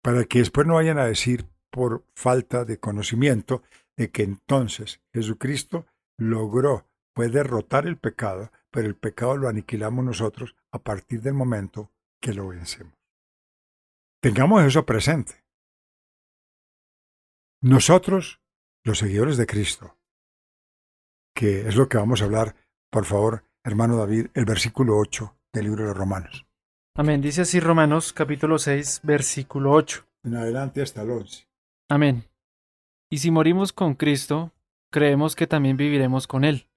Para que después no vayan a decir por falta de conocimiento de que entonces Jesucristo fue derrotar el pecado, pero el pecado lo aniquilamos nosotros a partir del momento que lo vencemos. Tengamos eso presente. Nosotros, los seguidores de Cristo, que es lo que vamos a hablar, por favor, hermano David, el versículo 8 del libro de los Romanos. Amén. Dice así Romanos capítulo 6, versículo 8. En adelante hasta el 11. Amén. Y si morimos con Cristo, creemos que también viviremos con Él,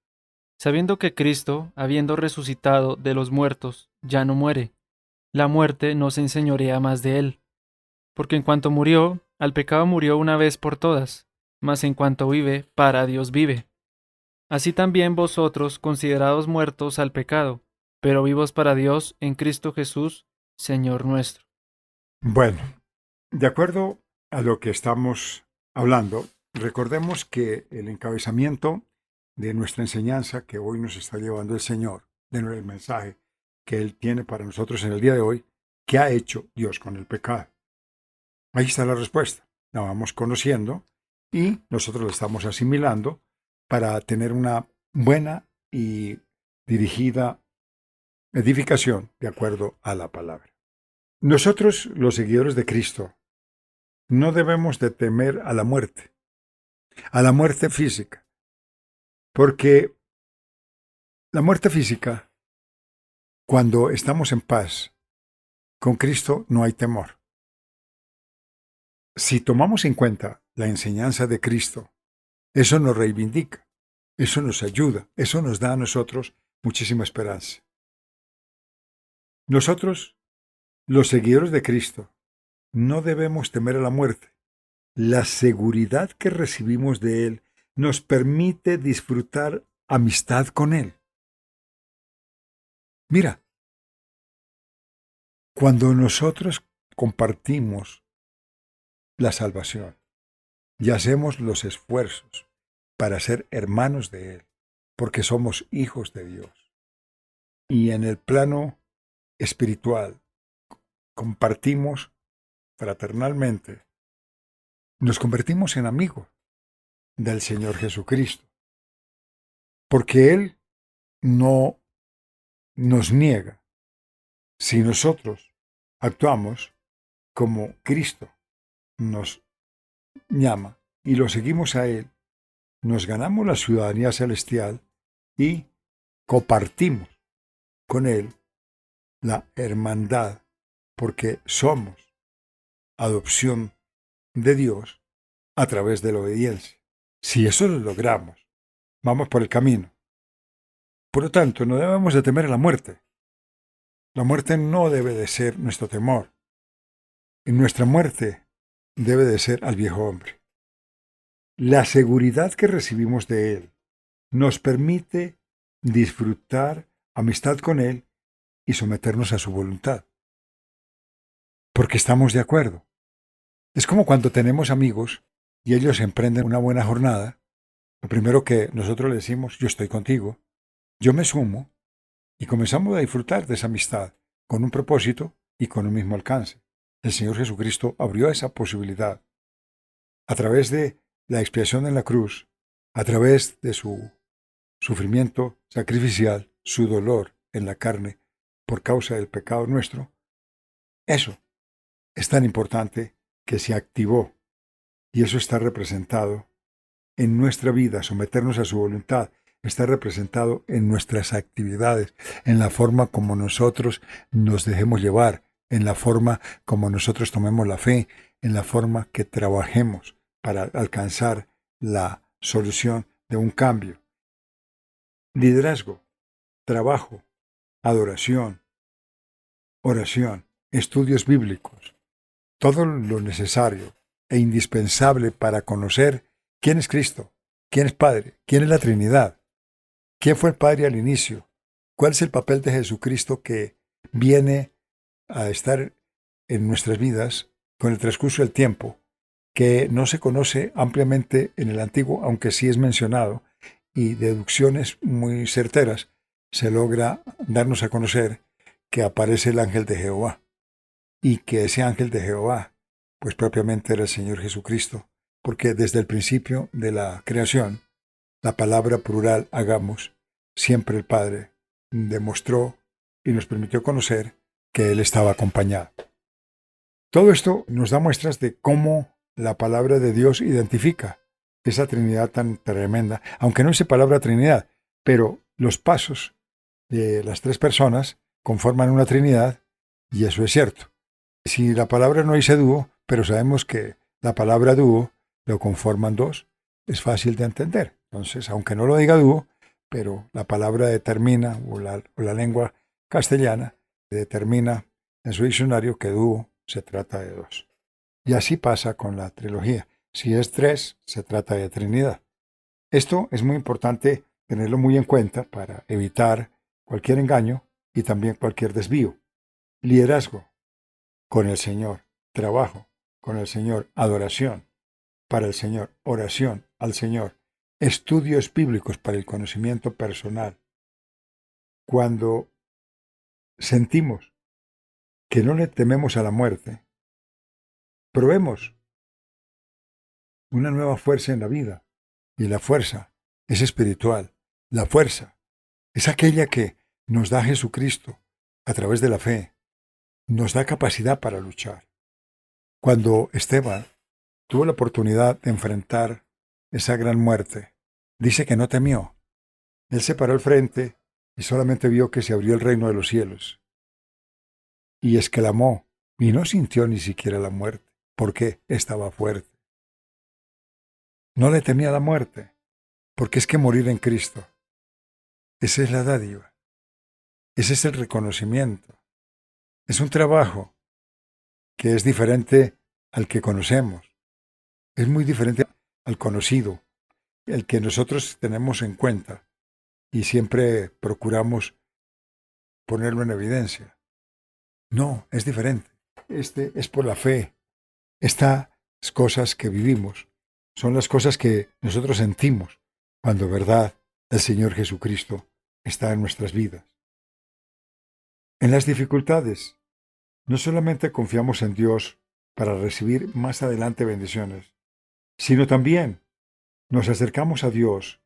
sabiendo que Cristo, habiendo resucitado de los muertos, ya no muere. La muerte no se enseñorea más de Él. Porque en cuanto murió, al pecado murió una vez por todas, mas en cuanto vive, para Dios vive. Así también vosotros, considerados muertos al pecado, pero vivos para Dios en Cristo Jesús, Señor nuestro. Bueno, de acuerdo a lo que estamos hablando, recordemos que el encabezamiento de nuestra enseñanza que hoy nos está llevando el Señor, del mensaje que Él tiene para nosotros en el día de hoy, ¿qué ha hecho Dios con el pecado? Ahí está la respuesta. La vamos conociendo y nosotros la estamos asimilando para tener una buena y dirigida edificación de acuerdo a la palabra. Nosotros, los seguidores de Cristo, no debemos de temer a la muerte física, porque la muerte física, cuando estamos en paz con Cristo, no hay temor. Si tomamos en cuenta la enseñanza de Cristo, eso nos reivindica, eso nos ayuda, eso nos da a nosotros muchísima esperanza. Nosotros, los seguidores de Cristo, no debemos temer a la muerte. La seguridad que recibimos de Él nos permite disfrutar amistad con Él. Mira, cuando nosotros compartimos la salvación y hacemos los esfuerzos para ser hermanos de Él, porque somos hijos de Dios, y en el plano espiritual compartimos fraternalmente, nos convertimos en amigos del Señor Jesucristo, porque Él no nos niega si nosotros actuamos como Cristo nos llama y lo seguimos a Él, nos ganamos la ciudadanía celestial y compartimos con Él la hermandad, porque somos adopción de Dios a través de la obediencia. Si eso lo logramos, vamos por el camino. Por lo tanto, no debemos de temer a la muerte. La muerte no debe de ser nuestro temor. Y nuestra muerte debe de ser al viejo hombre. La seguridad que recibimos de Él nos permite disfrutar amistad con Él y someternos a su voluntad. Porque estamos de acuerdo. Es como cuando tenemos amigos y ellos emprenden una buena jornada. Lo primero que nosotros le decimos, yo estoy contigo, yo me sumo, y comenzamos a disfrutar de esa amistad con un propósito y con un mismo alcance. El Señor Jesucristo abrió esa posibilidad a través de la expiación en la cruz, a través de su sufrimiento sacrificial, su dolor en la carne por causa del pecado nuestro. Eso es tan importante que se activó Y eso está representado en nuestra vida, someternos a su voluntad, está representado en nuestras actividades, en la forma como nosotros nos dejemos llevar, en la forma como nosotros tomemos la fe, en la forma que trabajemos para alcanzar la solución de un cambio. Liderazgo, trabajo, adoración, oración, estudios bíblicos, todo lo necesario e indispensable para conocer quién es Cristo, quién es Padre, quién es la Trinidad, quién fue el Padre al inicio, cuál es el papel de Jesucristo que viene a estar en nuestras vidas con el transcurso del tiempo, que no se conoce ampliamente en el Antiguo, aunque sí es mencionado, y deducciones muy certeras se logra darnos a conocer que aparece el ángel de Jehová, y que ese ángel de Jehová, pues propiamente era el Señor Jesucristo, porque desde el principio de la creación, la palabra plural hagamos, siempre el Padre demostró y nos permitió conocer que Él estaba acompañado. Todo esto nos da muestras de cómo la palabra de Dios identifica esa Trinidad tan tremenda, aunque no dice palabra Trinidad, pero los pasos de las tres personas conforman una Trinidad, y eso es cierto. Si la palabra no dice dúo, pero sabemos que la palabra dúo lo conforman dos, es fácil de entender. Entonces, aunque no lo diga dúo, pero la palabra determina, o la lengua castellana determina en su diccionario que dúo se trata de dos. Y así pasa con la trilogía. Si es tres, se trata de Trinidad. Esto es muy importante tenerlo muy en cuenta para evitar cualquier engaño y también cualquier desvío. Liderazgo con el Señor, trabajo con el Señor, adoración para el Señor, oración al Señor, estudios bíblicos para el conocimiento personal. Cuando sentimos que no le tememos a la muerte, probemos una nueva fuerza en la vida, y la fuerza es espiritual. La fuerza es aquella que nos da Jesucristo a través de la fe, nos da capacidad para luchar. Cuando Esteban tuvo la oportunidad de enfrentar esa gran muerte, dice que no temió. Él se paró al frente y solamente vio que se abrió el reino de los cielos. Y exclamó, y no sintió ni siquiera la muerte, porque estaba fuerte. No le temía la muerte, porque es que morir en Cristo, esa es la dádiva, ese es el reconocimiento. Es un trabajo que es diferente al que conocemos, es muy diferente al conocido, el que nosotros tenemos en cuenta y siempre procuramos ponerlo en evidencia. No, es diferente. Este es por la fe. Estas cosas que vivimos son las cosas que nosotros sentimos cuando, verdad, el Señor Jesucristo está en nuestras vidas. En las dificultades, no solamente confiamos en Dios para recibir más adelante bendiciones, sino también nos acercamos a Dios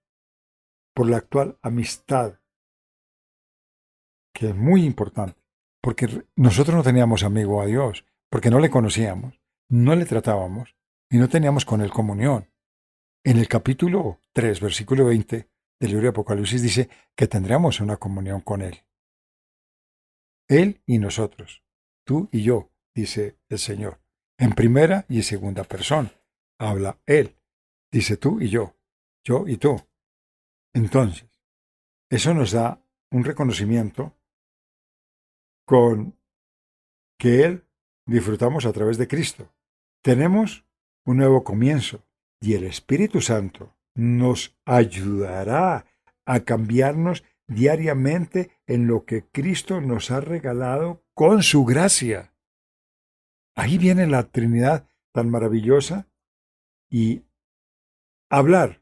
por la actual amistad, que es muy importante, porque nosotros no teníamos amigo a Dios, porque no le conocíamos, no le tratábamos y no teníamos con él comunión. En el capítulo 3, versículo 20 del libro de Apocalipsis dice que tendremos una comunión con él. Él y nosotros, tú y yo, dice el Señor. En primera y segunda persona habla Él. Dice tú y yo y tú. Entonces, eso nos da un reconocimiento con que Él disfrutamos a través de Cristo. Tenemos un nuevo comienzo y el Espíritu Santo nos ayudará a cambiarnos diariamente en lo que Cristo nos ha regalado con su gracia. Ahí viene la Trinidad tan maravillosa y hablar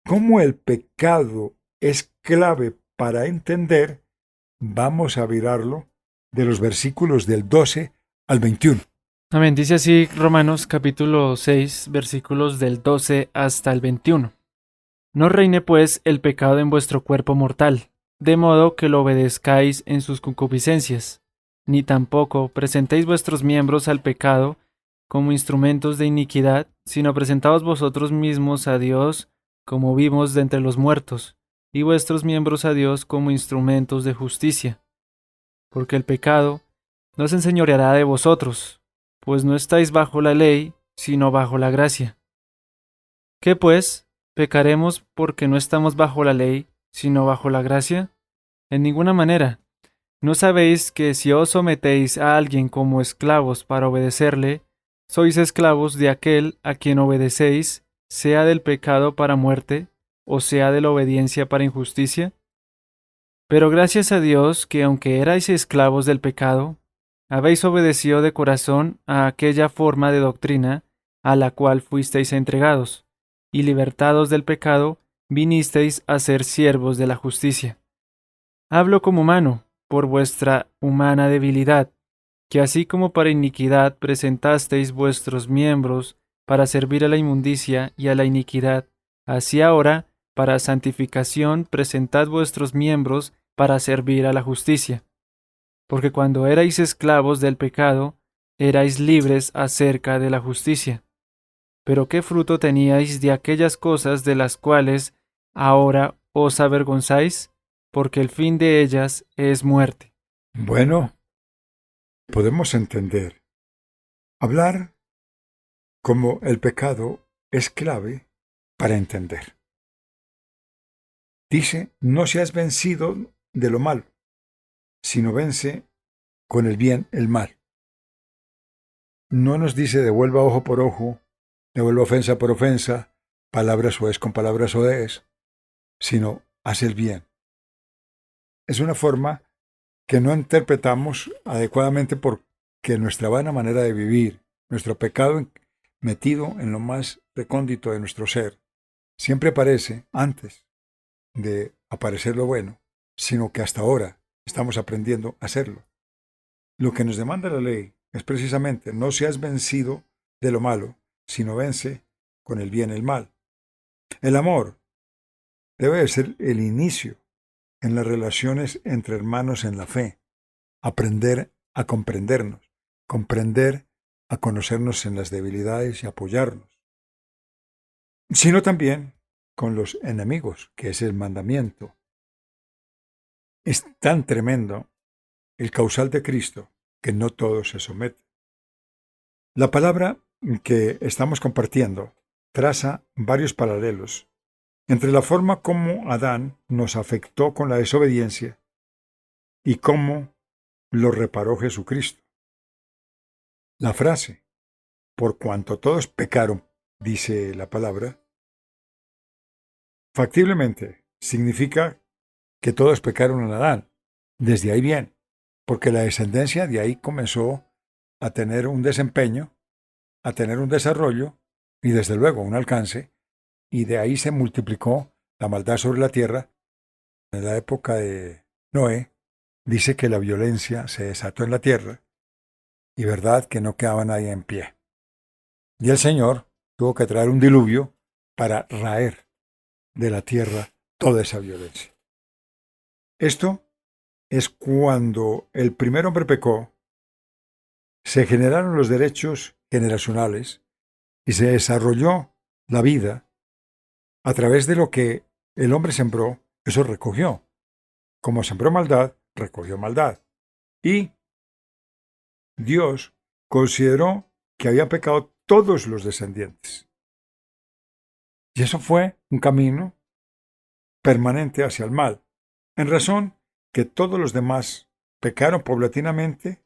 cómo el pecado es clave para entender, vamos a mirarlo de los versículos del 12 al 21. Amén. Dice así Romanos capítulo 6, versículos del 12 hasta el 21. No reine pues el pecado en vuestro cuerpo mortal, de modo que lo obedezcáis en sus concupiscencias, ni tampoco presentéis vuestros miembros al pecado como instrumentos de iniquidad, sino presentaos vosotros mismos a Dios como vivos de entre los muertos, y vuestros miembros a Dios como instrumentos de justicia. Porque el pecado no se enseñoreará de vosotros, pues no estáis bajo la ley, sino bajo la gracia. ¿Qué pues? ¿Pecaremos porque no estamos bajo la ley, sino bajo la gracia? En ninguna manera. ¿No sabéis que si os sometéis a alguien como esclavos para obedecerle, sois esclavos de aquel a quien obedecéis, sea del pecado para muerte, o sea de la obediencia para injusticia? Pero gracias a Dios que aunque erais esclavos del pecado, habéis obedecido de corazón a aquella forma de doctrina a la cual fuisteis entregados, y libertados del pecado, vinisteis a ser siervos de la justicia. Hablo como humano, por vuestra humana debilidad, que así como para iniquidad presentasteis vuestros miembros para servir a la inmundicia y a la iniquidad, así ahora, para santificación, presentad vuestros miembros para servir a la justicia. Porque cuando erais esclavos del pecado, erais libres acerca de la justicia. Pero ¿qué fruto teníais de aquellas cosas de las cuales ahora os avergonzáis? Porque el fin de ellas es muerte. Bueno, podemos entender. Hablar como el pecado es clave para entender. Dice, no seas vencido de lo malo, sino vence con el bien el mal. No nos dice devuelva ojo por ojo, devuelva ofensa por ofensa, palabras o es con palabras o es, sino haz el bien. Es una forma que no interpretamos adecuadamente porque nuestra vana manera de vivir, nuestro pecado metido en lo más recóndito de nuestro ser, siempre aparece antes de aparecer lo bueno, sino que hasta ahora estamos aprendiendo a hacerlo. Lo que nos demanda la ley es precisamente no seas vencido de lo malo, sino vence con el bien el mal. El amor debe de ser el inicio en las relaciones entre hermanos en la fe, aprender a comprendernos, comprender a conocernos en las debilidades y apoyarnos, sino también con los enemigos, que es el mandamiento. Es tan tremendo el causal de Cristo que no todo se somete. La palabra que estamos compartiendo traza varios paralelos entre la forma como Adán nos afectó con la desobediencia y cómo lo reparó Jesucristo. La frase, por cuanto todos pecaron, dice la palabra, factiblemente significa que todos pecaron en Adán. Desde ahí bien, porque la descendencia de ahí comenzó a tener un desempeño, a tener un desarrollo y desde luego un alcance, y de ahí se multiplicó la maldad sobre la tierra. En la época de Noé, dice que la violencia se desató en la tierra, y verdad que no quedaba nadie en pie. Y el Señor tuvo que traer un diluvio para raer de la tierra toda esa violencia. Esto es cuando el primer hombre pecó, se generaron los derechos generacionales y se desarrolló la vida a través de lo que el hombre sembró, eso recogió. Como sembró maldad, recogió maldad. Y Dios consideró que habían pecado todos los descendientes. Y eso fue un camino permanente hacia el mal, en razón que todos los demás pecaron paulatinamente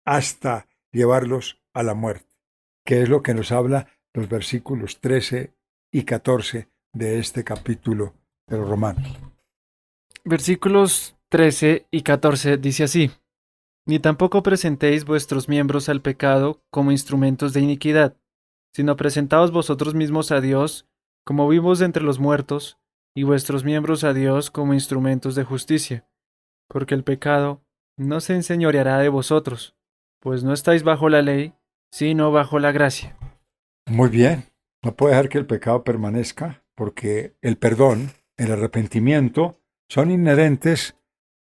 hasta llevarlos a la muerte, que es lo que nos habla los versículos 13 y 14 de este capítulo de los Romanos. Versículos 13 y 14 dice así: Ni tampoco presentéis vuestros miembros al pecado como instrumentos de iniquidad, sino presentaos vosotros mismos a Dios como vivos de entre los muertos, y vuestros miembros a Dios como instrumentos de justicia. Porque el pecado no se enseñoreará de vosotros, pues no estáis bajo la ley, sino bajo la gracia. Muy bien, no puede dejar que el pecado permanezca, porque el perdón, el arrepentimiento, son inherentes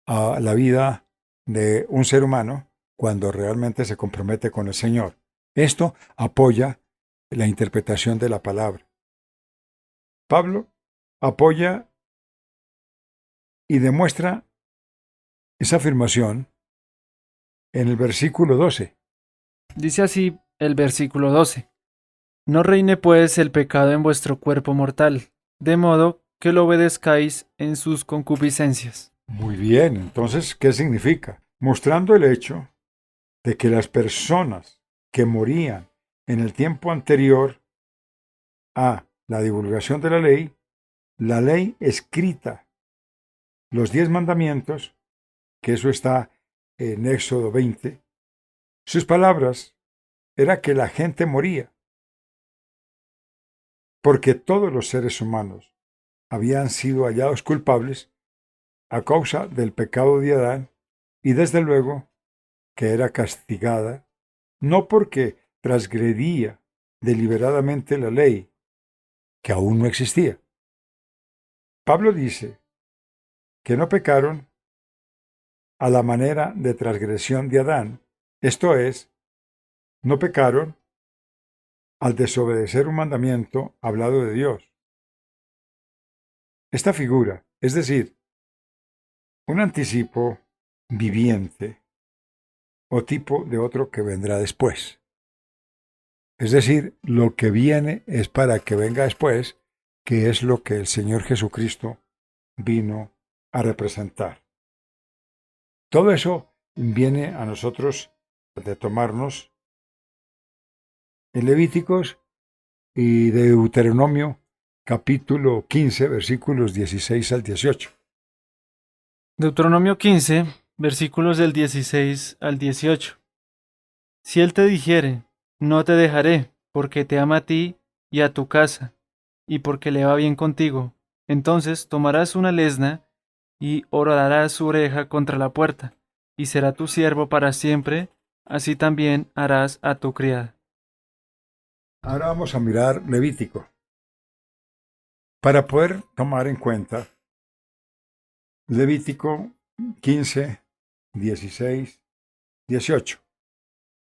a la vida de un ser humano cuando realmente se compromete con el Señor. Esto apoya la interpretación de la palabra. Pablo apoya y demuestra esa afirmación en el versículo 12. Dice así el versículo 12. No reine pues el pecado en vuestro cuerpo mortal, de modo que lo obedezcáis en sus concupiscencias. Muy bien, entonces, ¿qué significa? Mostrando el hecho de que las personas que morían en el tiempo anterior a la divulgación de la ley escrita, los 10 mandamientos, que eso está en Éxodo 20, sus palabras era que la gente moría, porque todos los seres humanos habían sido hallados culpables a causa del pecado de Adán y desde luego que era castigada no porque transgredía deliberadamente la ley, que aún no existía. Pablo dice que no pecaron a la manera de transgresión de Adán, esto es, no pecaron al desobedecer un mandamiento hablado de Dios. Esta figura, es decir, un anticipo viviente o tipo de otro que vendrá después. Es decir, lo que viene es para que venga después, que es lo que el Señor Jesucristo vino a representar. Todo eso viene a nosotros de tomarnos en Levíticos y de Deuteronomio capítulo 15 versículos 16 al 18. Deuteronomio 15, versículos del 16 al 18. Si él te dijere, no te dejaré, porque te ama a ti y a tu casa, y porque le va bien contigo, entonces tomarás una lesna y horarás su oreja contra la puerta, y será tu siervo para siempre, así también harás a tu criada. Ahora vamos a mirar Levítico. Para poder tomar en cuenta Levítico 15, 16, 18.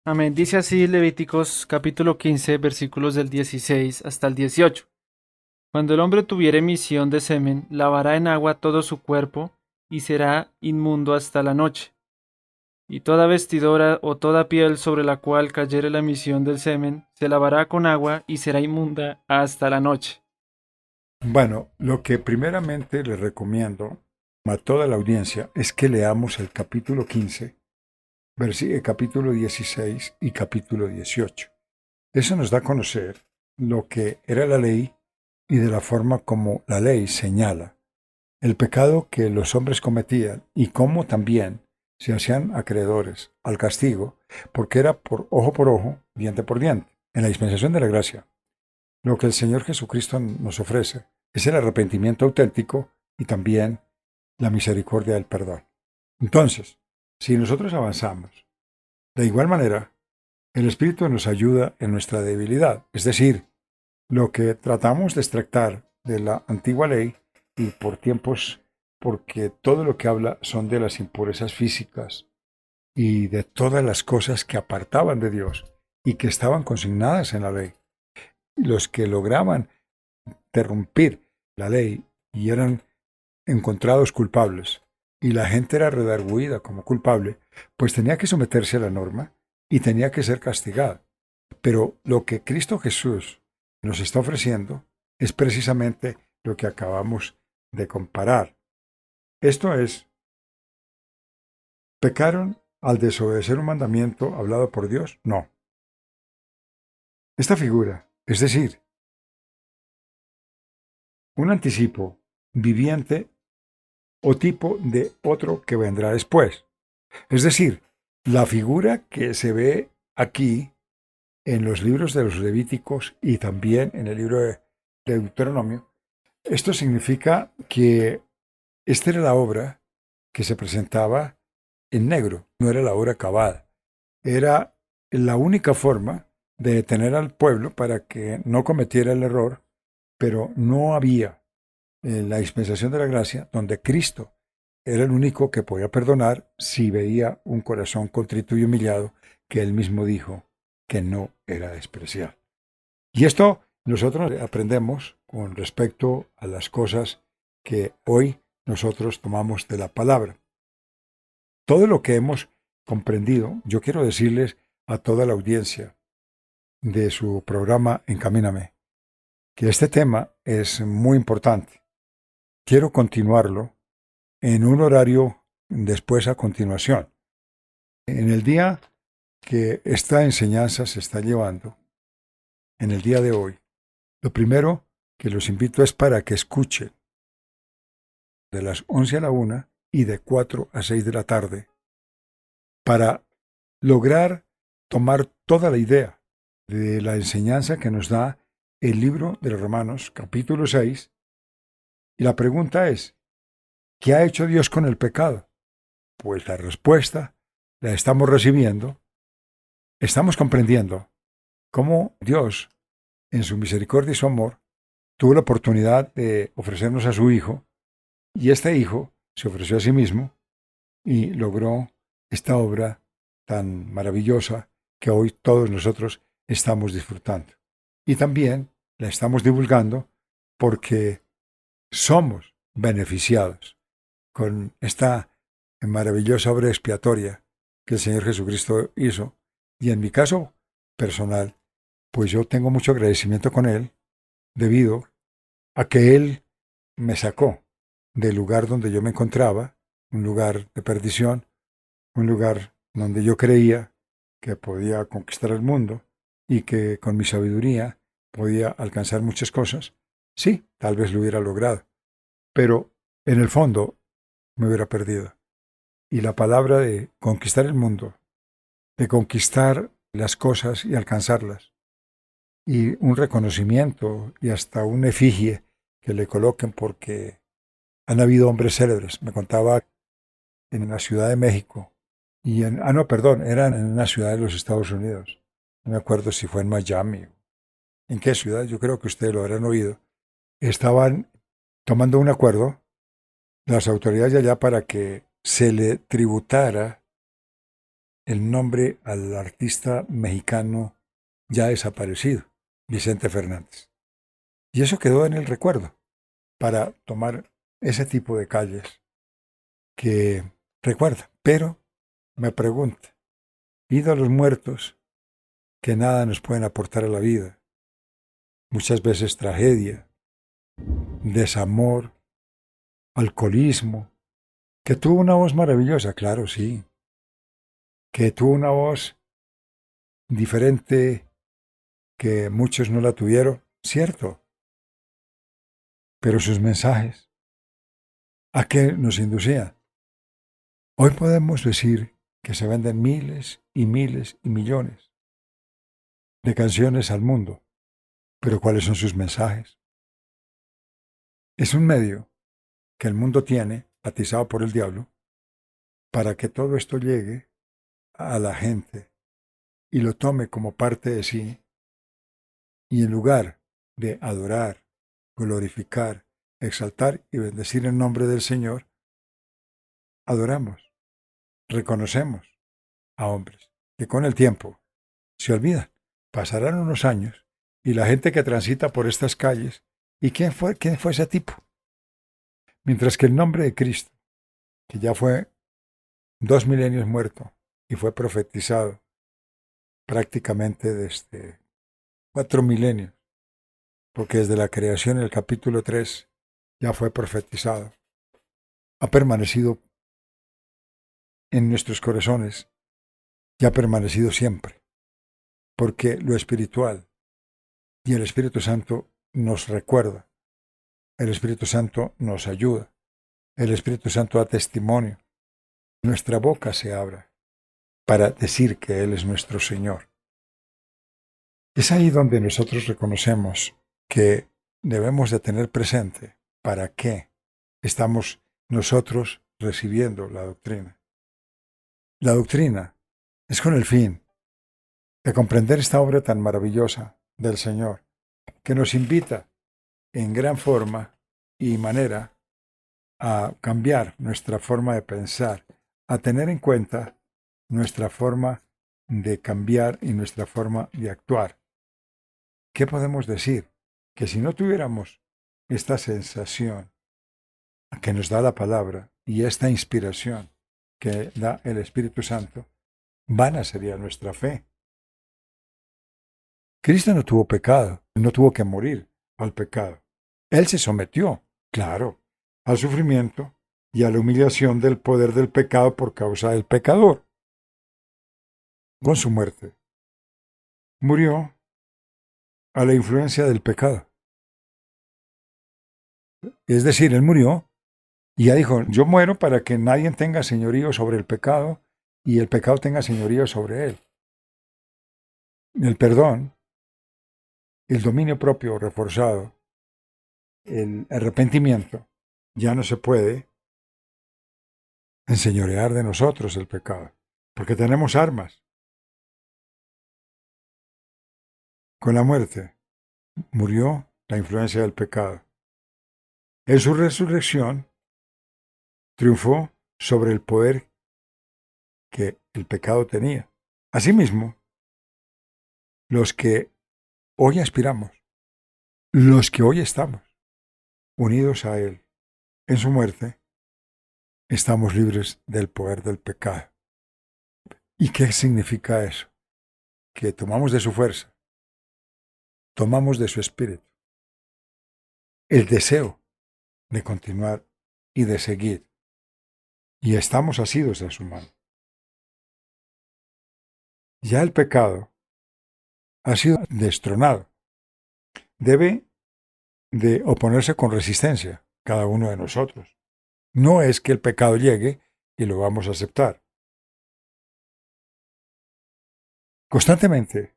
Amén. Dice así Levíticos capítulo 15, versículos del 16 hasta el 18. Cuando el hombre tuviere emisión de semen, lavará en agua todo su cuerpo, y será inmundo hasta la noche. Y toda vestidura o toda piel sobre la cual cayere la emisión del semen, se lavará con agua y será inmunda hasta la noche. Bueno, lo que primeramente les recomiendo a toda la audiencia es que leamos el capítulo 15, capítulo 16 y capítulo 18. Eso nos da a conocer lo que era la ley y de la forma como la ley señala el pecado que los hombres cometían y cómo también se hacían acreedores al castigo, porque era por ojo, diente por diente. En la dispensación de la gracia, lo que el Señor Jesucristo nos ofrece es el arrepentimiento auténtico y también la misericordia del perdón. Entonces, si nosotros avanzamos, de igual manera, el Espíritu nos ayuda en nuestra debilidad, es decir, lo que tratamos de extractar de la antigua ley y por tiempos, porque todo lo que habla son de las impurezas físicas y de todas las cosas que apartaban de Dios y que estaban consignadas en la ley. Los que lograban interrumpir la ley y eran encontrados culpables y la gente era redarguida como culpable, pues tenía que someterse a la norma y tenía que ser castigada. Pero lo que Cristo Jesús nos está ofreciendo es precisamente lo que acabamos de comparar. Esto es, ¿pecaron al desobedecer un mandamiento hablado por Dios? No. Esta figura, es decir, un anticipo viviente o tipo de otro que vendrá después. Es decir, la figura que se ve aquí en los libros de los Levíticos y también en el libro de Deuteronomio, esto significa que esta era la obra que se presentaba en negro, no era la obra acabada. Era la única forma de detener al pueblo para que no cometiera el error, pero no había la dispensación de la gracia donde Cristo era el único que podía perdonar si veía un corazón contrito y humillado que él mismo dijo que no era despreciar. Y esto nosotros aprendemos con respecto a las cosas que hoy nosotros tomamos de la palabra. Todo lo que hemos comprendido, yo quiero decirles a toda la audiencia de su programa Encamíname, que este tema es muy importante. Quiero continuarlo en un horario después a continuación. En el día que esta enseñanza se está llevando, en el día de hoy, lo primero que los invito es para que escuchen de las 11 a la 1 y de 4 a 6 de la tarde para lograr tomar toda la idea de la enseñanza que nos da el libro de los Romanos, capítulo 6. Y la pregunta es, ¿qué ha hecho Dios con el pecado? Pues la respuesta la estamos recibiendo. Estamos comprendiendo cómo Dios, en su misericordia y su amor, tuvo la oportunidad de ofrecernos a su Hijo, y este Hijo se ofreció a sí mismo y logró esta obra tan maravillosa que hoy todos nosotros estamos disfrutando. Y también la estamos divulgando porque somos beneficiados con esta maravillosa obra expiatoria que el Señor Jesucristo hizo. Y en mi caso personal, pues yo tengo mucho agradecimiento con Él debido a que Él me sacó del lugar donde yo me encontraba, un lugar de perdición, un lugar donde yo creía que podía conquistar el mundo y que con mi sabiduría podía alcanzar muchas cosas. Sí, tal vez lo hubiera logrado, pero en el fondo me hubiera perdido. Y la palabra de conquistar el mundo, de conquistar las cosas y alcanzarlas, y un reconocimiento y hasta una efigie que le coloquen porque han habido hombres célebres. Me contaba en la Ciudad de México, eran en una ciudad de los Estados Unidos. No me acuerdo si fue en Miami. ¿En qué ciudad? Yo creo que ustedes lo habrán oído. Estaban tomando un acuerdo las autoridades de allá para que se le tributara el nombre al artista mexicano ya desaparecido, Vicente Fernández. Y eso quedó en el recuerdo para tomar ese tipo de calles que recuerda. Pero me pregunta, ídolos muertos que nada nos pueden aportar a la vida, muchas veces tragedia, desamor, alcoholismo, que tuvo una voz maravillosa, claro, sí, que tuvo una voz diferente que muchos no la tuvieron, cierto, pero sus mensajes, ¿a qué nos inducían? Hoy podemos decir que se venden miles y miles y millones de canciones al mundo, pero ¿cuáles son sus mensajes? Es un medio que el mundo tiene, atizado por el diablo, para que todo esto llegue a la gente y lo tome como parte de sí, y en lugar de adorar, glorificar, exaltar y bendecir el nombre del Señor, adoramos, reconocemos a hombres que con el tiempo se olvidan. Pasarán unos años y la gente que transita por estas calles, ¿y quién fue ese tipo? Mientras que el nombre de Cristo, que ya fue 2 milenios muerto y fue profetizado prácticamente desde 4 milenios, porque desde la creación en el capítulo 3 ya fue profetizado, ha permanecido en nuestros corazones, ya ha permanecido siempre, porque lo espiritual y el Espíritu Santo nos recuerda, el Espíritu Santo nos ayuda, el Espíritu Santo da testimonio, nuestra boca se abra para decir que Él es nuestro Señor. Es ahí donde nosotros reconocemos que debemos de tener presente para qué estamos nosotros recibiendo la doctrina. La doctrina es con el fin de comprender esta obra tan maravillosa del Señor, que nos invita en gran forma y manera a cambiar nuestra forma de pensar, a tener en cuenta nuestra forma de cambiar en nuestra forma de actuar. ¿Qué podemos decir? Que si no tuviéramos esta sensación que nos da la palabra y esta inspiración que da el Espíritu Santo, vana sería nuestra fe. Cristo no tuvo pecado, no tuvo que morir al pecado. Él se sometió, claro, al sufrimiento y a la humillación del poder del pecado por causa del pecador. Con su muerte, murió a la influencia del pecado. Es decir, él murió y ya dijo, yo muero para que nadie tenga señorío sobre el pecado y el pecado tenga señorío sobre él. El perdón, el dominio propio reforzado, el arrepentimiento, ya no se puede enseñorear de nosotros el pecado, porque tenemos armas. Con la muerte murió la influencia del pecado. En su resurrección triunfó sobre el poder que el pecado tenía. Asimismo, los que hoy aspiramos, los que hoy estamos unidos a Él en su muerte, estamos libres del poder del pecado. ¿Y qué significa eso? Que tomamos de su fuerza, tomamos de su espíritu, el deseo de continuar y de seguir, y estamos asidos a su mano. Ya el pecado ha sido destronado. Debe de oponerse con resistencia cada uno de nosotros. No es que el pecado llegue y lo vamos a aceptar. Constantemente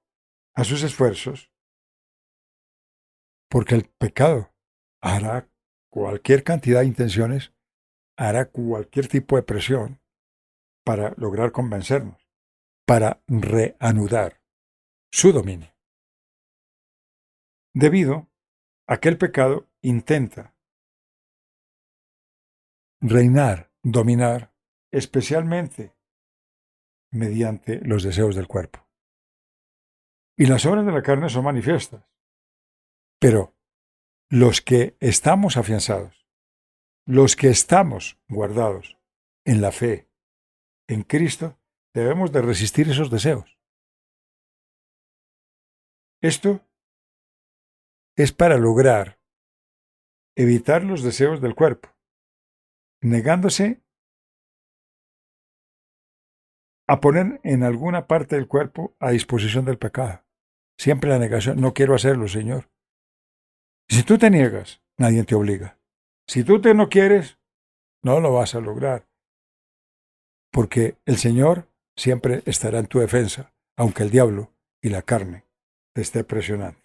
a sus esfuerzos, porque el pecado hará cualquier cantidad de intenciones, hará cualquier tipo de presión para lograr convencernos, para reanudar su dominio. Debido a que el pecado intenta reinar, dominar, especialmente mediante los deseos del cuerpo. Y las obras de la carne son manifiestas. Pero los que estamos afianzados, los que estamos guardados en la fe, en Cristo, debemos de resistir esos deseos. Esto es para lograr evitar los deseos del cuerpo, negándose a poner en alguna parte del cuerpo a disposición del pecado. Siempre la negación, no quiero hacerlo, Señor. Si tú te niegas, nadie te obliga. Si tú no quieres, no lo vas a lograr. Porque el Señor siempre estará en tu defensa, aunque el diablo y la carne te esté presionando.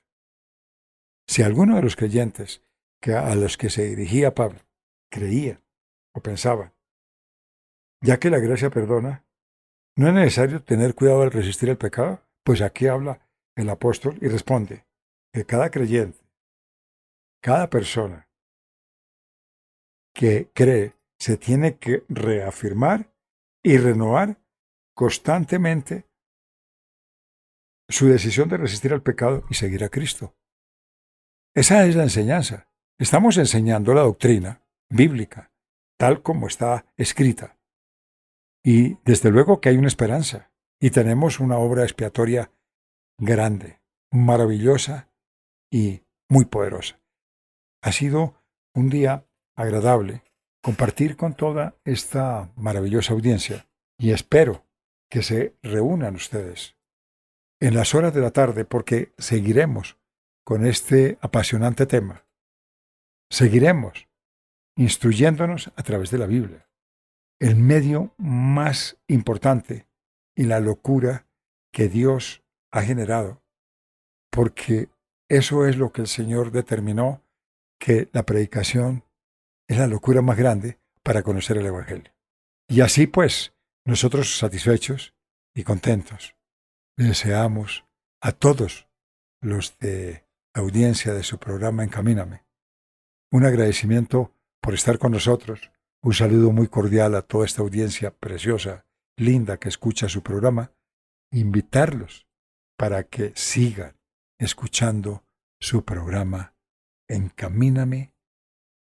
Si alguno de los creyentes a los que se dirigía Pablo creía o pensaba, ya que la gracia perdona, ¿no es necesario tener cuidado al resistir el pecado? Pues aquí habla el apóstol y responde que cada creyente, cada persona que cree, se tiene que reafirmar y renovar constantemente su decisión de resistir al pecado y seguir a Cristo. Esa es la enseñanza. Estamos enseñando la doctrina bíblica, tal como está escrita. Y desde luego que hay una esperanza. Y tenemos una obra expiatoria grande, maravillosa y muy poderosa. Ha sido un día agradable compartir con toda esta maravillosa audiencia y espero que se reúnan ustedes en las horas de la tarde porque seguiremos con este apasionante tema. Seguiremos instruyéndonos a través de la Biblia, el medio más importante y la locura que Dios ha generado, porque eso es lo que el Señor determinó, que la predicación es la locura más grande para conocer el Evangelio. Y así pues, nosotros satisfechos y contentos, deseamos a todos los de la audiencia de su programa Encamíname un agradecimiento por estar con nosotros, un saludo muy cordial a toda esta audiencia preciosa, linda que escucha su programa invitarlos para que sigan escuchando su programa Encamíname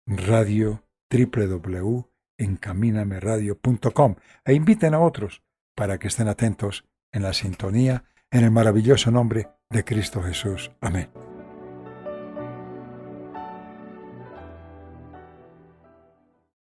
Radio, www.encaminameradio.com, e inviten a otros para que estén atentos en la sintonía, en el maravilloso nombre de Cristo Jesús. Amén.